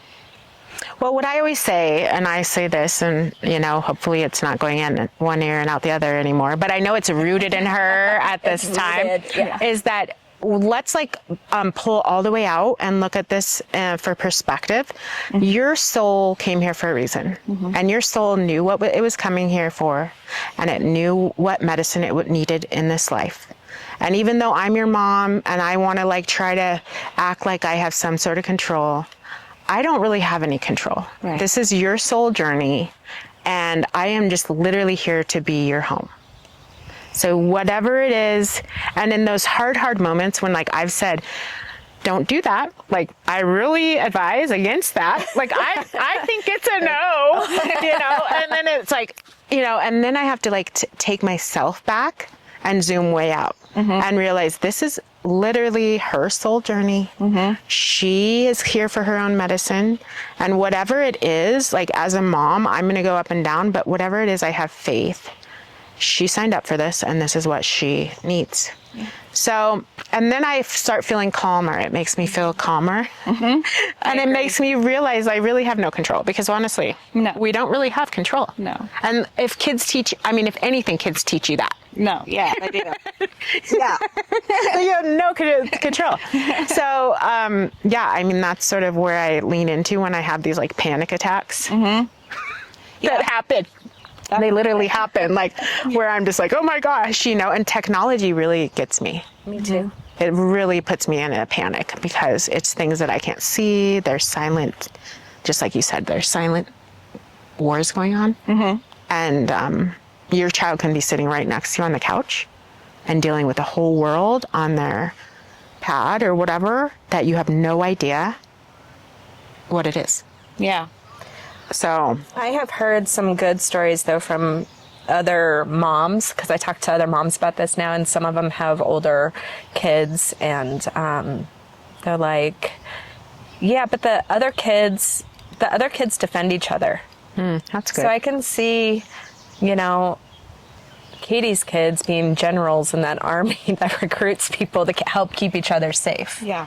Well, what I always say, and I say this, and hopefully it's not going in one ear and out the other anymore, but I know it's rooted in her at this time, is that let's pull all the way out and look at this for perspective. Mm-hmm. Your soul came here for a reason, and your soul knew what it was coming here for, and it knew what medicine it needed in this life. And even though I'm your mom and I want to try to act like I have some sort of control, I don't really have any control. Right. This is your soul journey, and I am just literally here to be your home. So whatever it is, and in those hard moments when I've said, don't do that, I really advise against that. I think it's a no, and then it's and then I have to take myself back and zoom way out and realize this is literally her soul journey. She is here for her own medicine, and whatever it is, as a mom, I'm going to go up and down, but whatever it is, I have faith. She signed up for this, and this is what she needs. So, and then I start feeling calmer. It makes me feel calmer. And it makes me realize I really have no control, because honestly, we don't really have control. No. And if if anything, kids teach you that. No, yeah, I do. Yeah. So you have no control. So, that's sort of where I lean into when I have these panic attacks that happen. They literally happen, where I'm just oh my gosh, and technology really gets me. Me too. It really puts me in a panic because it's things that I can't see. There's silent, just like you said, there's silent wars going on. And your child can be sitting right next to you on the couch and dealing with the whole world on their pad or whatever that you have no idea what it is. Yeah. So I have heard some good stories though from other moms, because I talk to other moms about this now, and some of them have older kids, and they're yeah, but the other kids defend each other. That's good. So I can see, Katie's kids being generals in that army that recruits people to help keep each other safe. Yeah.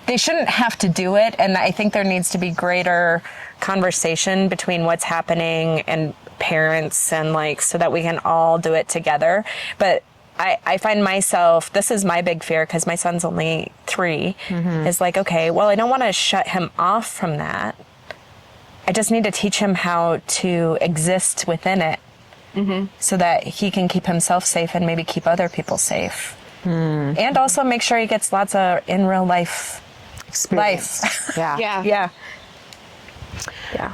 They shouldn't have to do it, and I think there needs to be greater conversation between what's happening and parents, and so that we can all do it together. But I find myself, this is my big fear, because my son's only 3, is okay, well, I don't want to shut him off from that. I just need to teach him how to exist within it, so that he can keep himself safe and maybe keep other people safe. And also make sure he gets lots of in real life experience. Yeah. Yeah.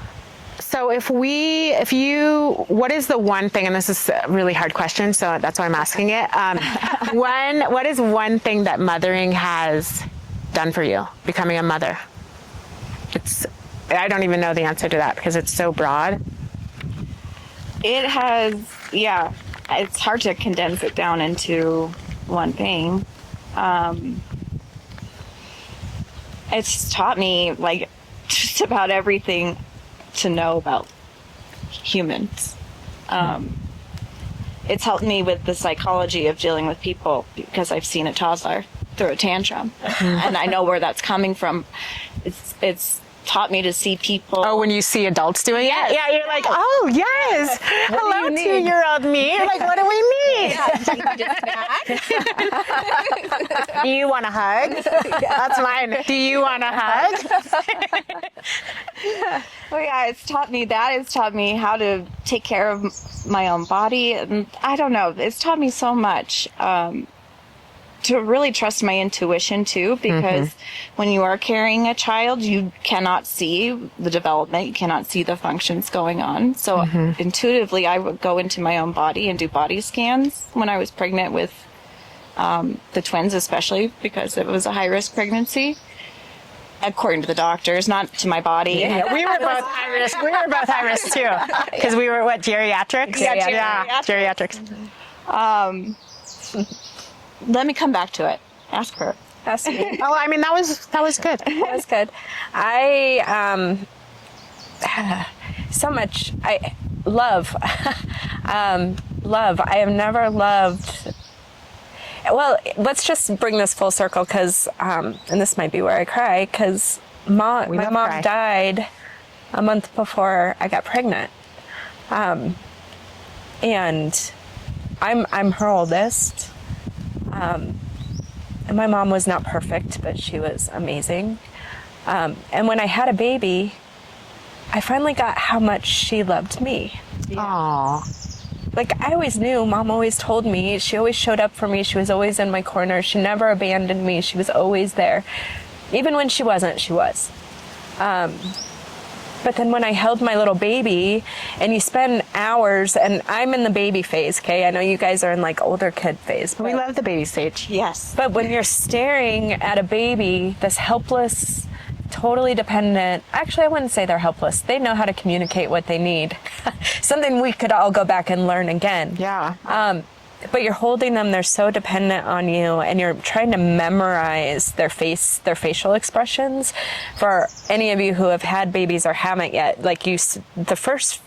So what is the one thing, and this is a really hard question, so that's why I'm asking it. What is one thing that mothering has done for you, becoming a mother? I don't even know the answer to that because it's so broad. It has, it's hard to condense it down into one thing. It's taught me just about everything to know about humans. It's helped me with the psychology of dealing with people, because I've seen a toddler throw a tantrum and I know where that's coming from. It's taught me to see people. Oh, when you see adults doing it? Yeah, you're oh, yes. Hello, 2-year-old me. You're what do we need? Yeah, do you need a snack? Do you want a hug? That's mine. Do you want a hug? Well, yeah, it's taught me that. It's taught me how to take care of my own body. And I don't know. It's taught me so much. To really trust my intuition too, because when you are carrying a child, you cannot see the development, you cannot see the functions going on. So intuitively, I would go into my own body and do body scans when I was pregnant with the twins especially, because it was a high-risk pregnancy. According to the doctors, not to my body. Yeah, we were both high risk. We were both high risk too, because we were geriatrics. Yeah, Geriatrics. Let me come back to it. Ask her. Ask me. Oh, I mean that was good. That was good. I so much love. Love. I have never loved. Well, let's just bring this full circle, because, and this might be where I cry, because my mom died a month before I got pregnant, and I'm her oldest, and my mom was not perfect, but she was amazing, and when I had a baby, I finally got how much she loved me. Aww. Like, I always knew, Mom always told me, she always showed up for me, she was always in my corner, she never abandoned me, she was always there. Even when she wasn't, she was. But then when I held my little baby, and you spend hours, and I'm in the baby phase, okay? I know you guys are in, like, older kid phase. We love the baby stage. Yes. But when you're staring at a baby, this helpless, totally dependent, actually I wouldn't say they're helpless, they know how to communicate what they need. Something we could all go back and learn again. Yeah. But you're holding them, they're so dependent on you, and you're trying to memorize their facial expressions. For any of you who have had babies or haven't yet, like the first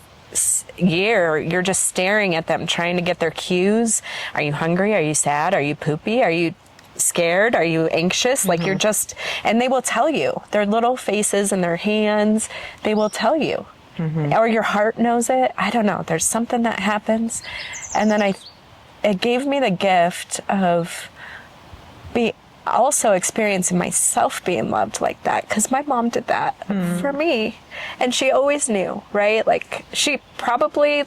year, you're just staring at them, trying to get their cues. Are you hungry? Are you sad? Are you poopy? Are you scared? Are you anxious? Like, you're just, and they will tell you. Their little faces and their hands, they will tell you. Or your heart knows it. I don't know. There's something that happens. And then it gave me the gift of also experiencing myself being loved like that, because my mom did that for me, and she always knew, right? Like, she probably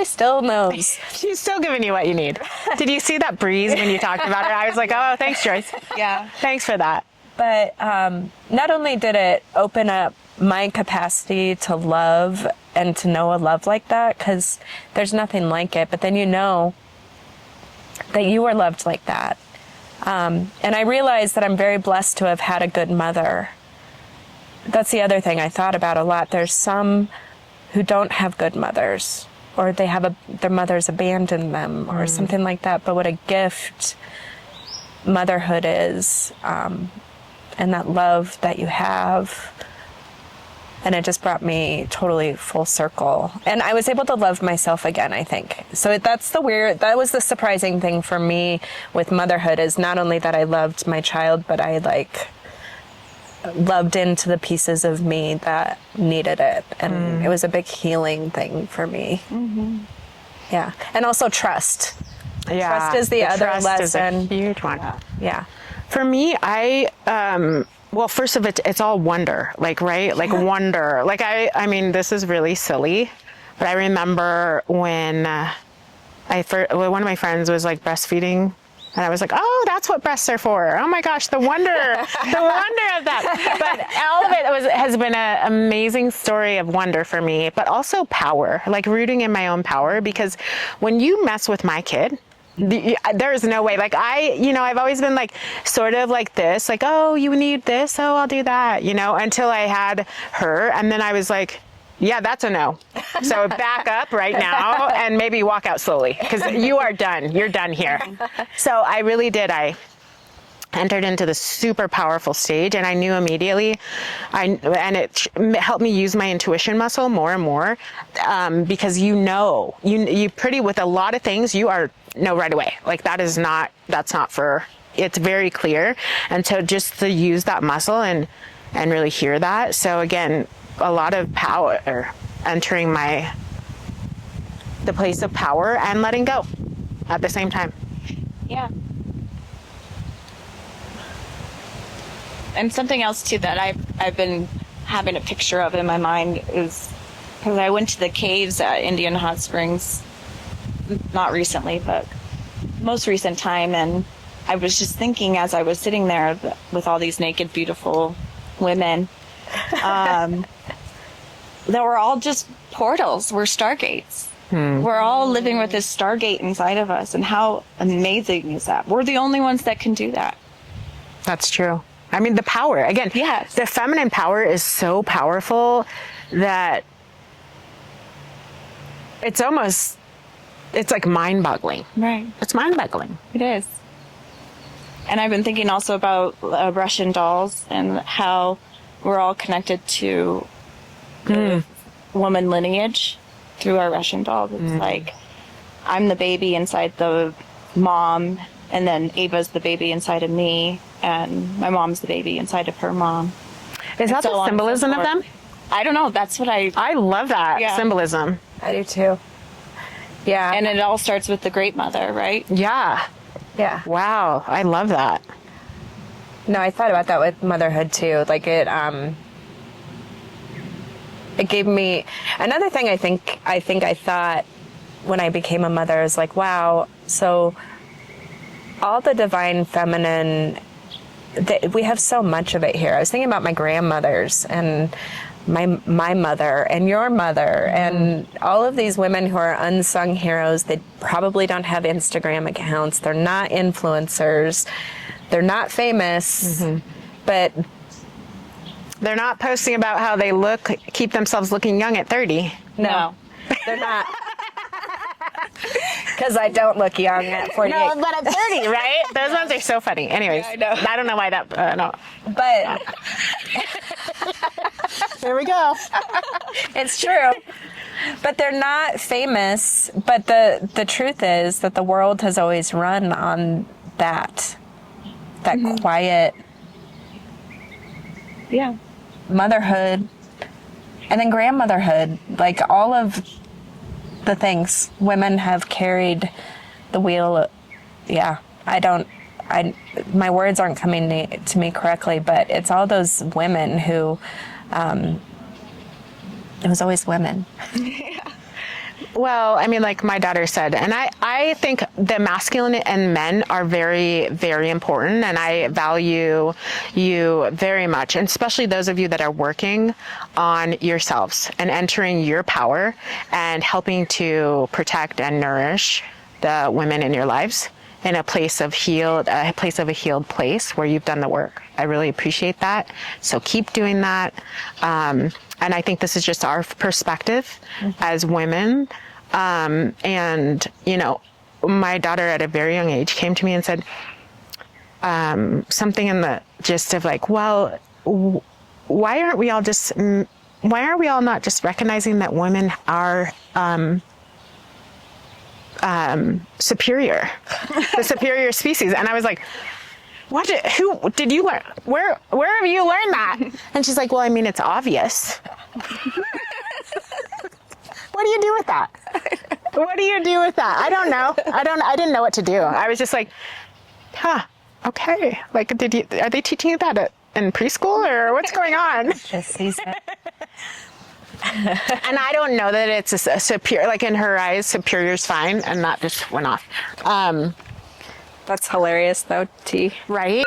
still knows. She's still giving you what you need. Did you see that breeze when you talked about it? I was like, oh, thanks, Joyce. Yeah. Thanks for that. But not only did it open up my capacity to love and to know a love like that, because there's nothing like it, but then you know that you were loved like that. And I realized that I'm very blessed to have had a good mother. That's the other thing I thought about a lot. There's some who don't have good mothers, or they have their mothers abandoned them, or something like that. But what a gift motherhood is, and that love that you have. And it just brought me totally full circle. And I was able to love myself again, I think. So that was the surprising thing for me with motherhood, is not only that I loved my child, but I loved into the pieces of me that needed it. And it was a big healing thing for me. Yeah. And also trust. Yeah. Trust is the other trust lesson. is a huge one. Yeah. For me, well, first of it, it's all wonder, like, right? Like, wonder. Like, I mean, this is really silly, but I remember when one of my friends was, like, breastfeeding, and I was like, oh, that's what breasts are for. Oh my gosh, the wonder of that. But all of it has been an amazing story of wonder for me, but also power, like rooting in my own power, because when you mess with my kid, there is no way. Like, I've always been like sort of like this, like, oh, you need this, oh, I'll do that, until I had her, and then I was like, yeah, that's a no. So back up right now and maybe walk out slowly, because you are done. You're done here. So I really did. I entered into this super powerful stage, and I knew immediately, and it helped me use my intuition muscle more and more, because you with a lot of things, you know right away, like, that's not for, it's very clear. And so just to use that muscle and really hear that. So again, a lot of power, entering the place of power and letting go at the same time. Yeah. And something else too that I've been having a picture of in my mind is, because I went to the caves at Indian Hot Springs, not recently, but most recent time, and I was just thinking as I was sitting there with all these naked, beautiful women, that were all just portals, were stargates. We're all living with this Stargate inside of us, and how amazing is that? We're the only ones that can do that. That's true. I mean, the power, again, Yes. the feminine power is so powerful that it's like mind-boggling. Right. It's mind-boggling. It is. And I've been thinking also about Russian dolls and how we're all connected to the woman lineage through our Russian dolls. It's like I'm the baby inside the mom, and then Ava's the baby inside of me, and my mom's the baby inside of her mom. Is that so the on and so symbolism of forth. them? I don't know. That's what I love that symbolism. I do too. Yeah. And it all starts with the Great Mother, right? Yeah. yeah. Wow. I love that. No, I thought about that with motherhood too. Like it gave me another thing. I think I thought when I became a mother is like, wow. So all the divine feminine, we have so much of it here. I was thinking about my grandmothers and my mother and your mother and all of these women who are unsung heroes. They probably don't have Instagram accounts. They're not influencers. They're not famous, but They're not posting about how they keep themselves looking young at 30. No. they're not. Because I don't look young at 48. No, but at 30, right? Those ones are so funny. Anyways, I know. I don't know why that, no. But Here we go. it's true. But they're not famous. But the truth is that the world has always run on that quiet motherhood and then grandmotherhood. Like all of the things women have carried the wheel. My words aren't coming to me correctly, but it's all those women who, it was always women. Well, I mean, like my daughter said, and I think the masculine and men are very, very important, and I value you very much, and especially those of you that are working on yourselves and entering your power and helping to protect and nourish the women in your lives in a place of a healed place where you've done the work. I really appreciate that. So keep doing that. And I think this is just our perspective as women. And, you know, my daughter at a very young age came to me and said something in the gist of like, well, why aren't we all not just recognizing that women are superior, the superior species? And I was like, who did you learn? Where have you learned that? And she's like, well, I mean, it's obvious. What do you do with that? What do you do with that? I don't know. I didn't know what to do. I was just like, okay. Like, are they teaching you that in preschool or what's going on? Just season. And I don't know that it's a superior, like in her eyes, superior's fine. And that just went off. That's hilarious though, T. Right?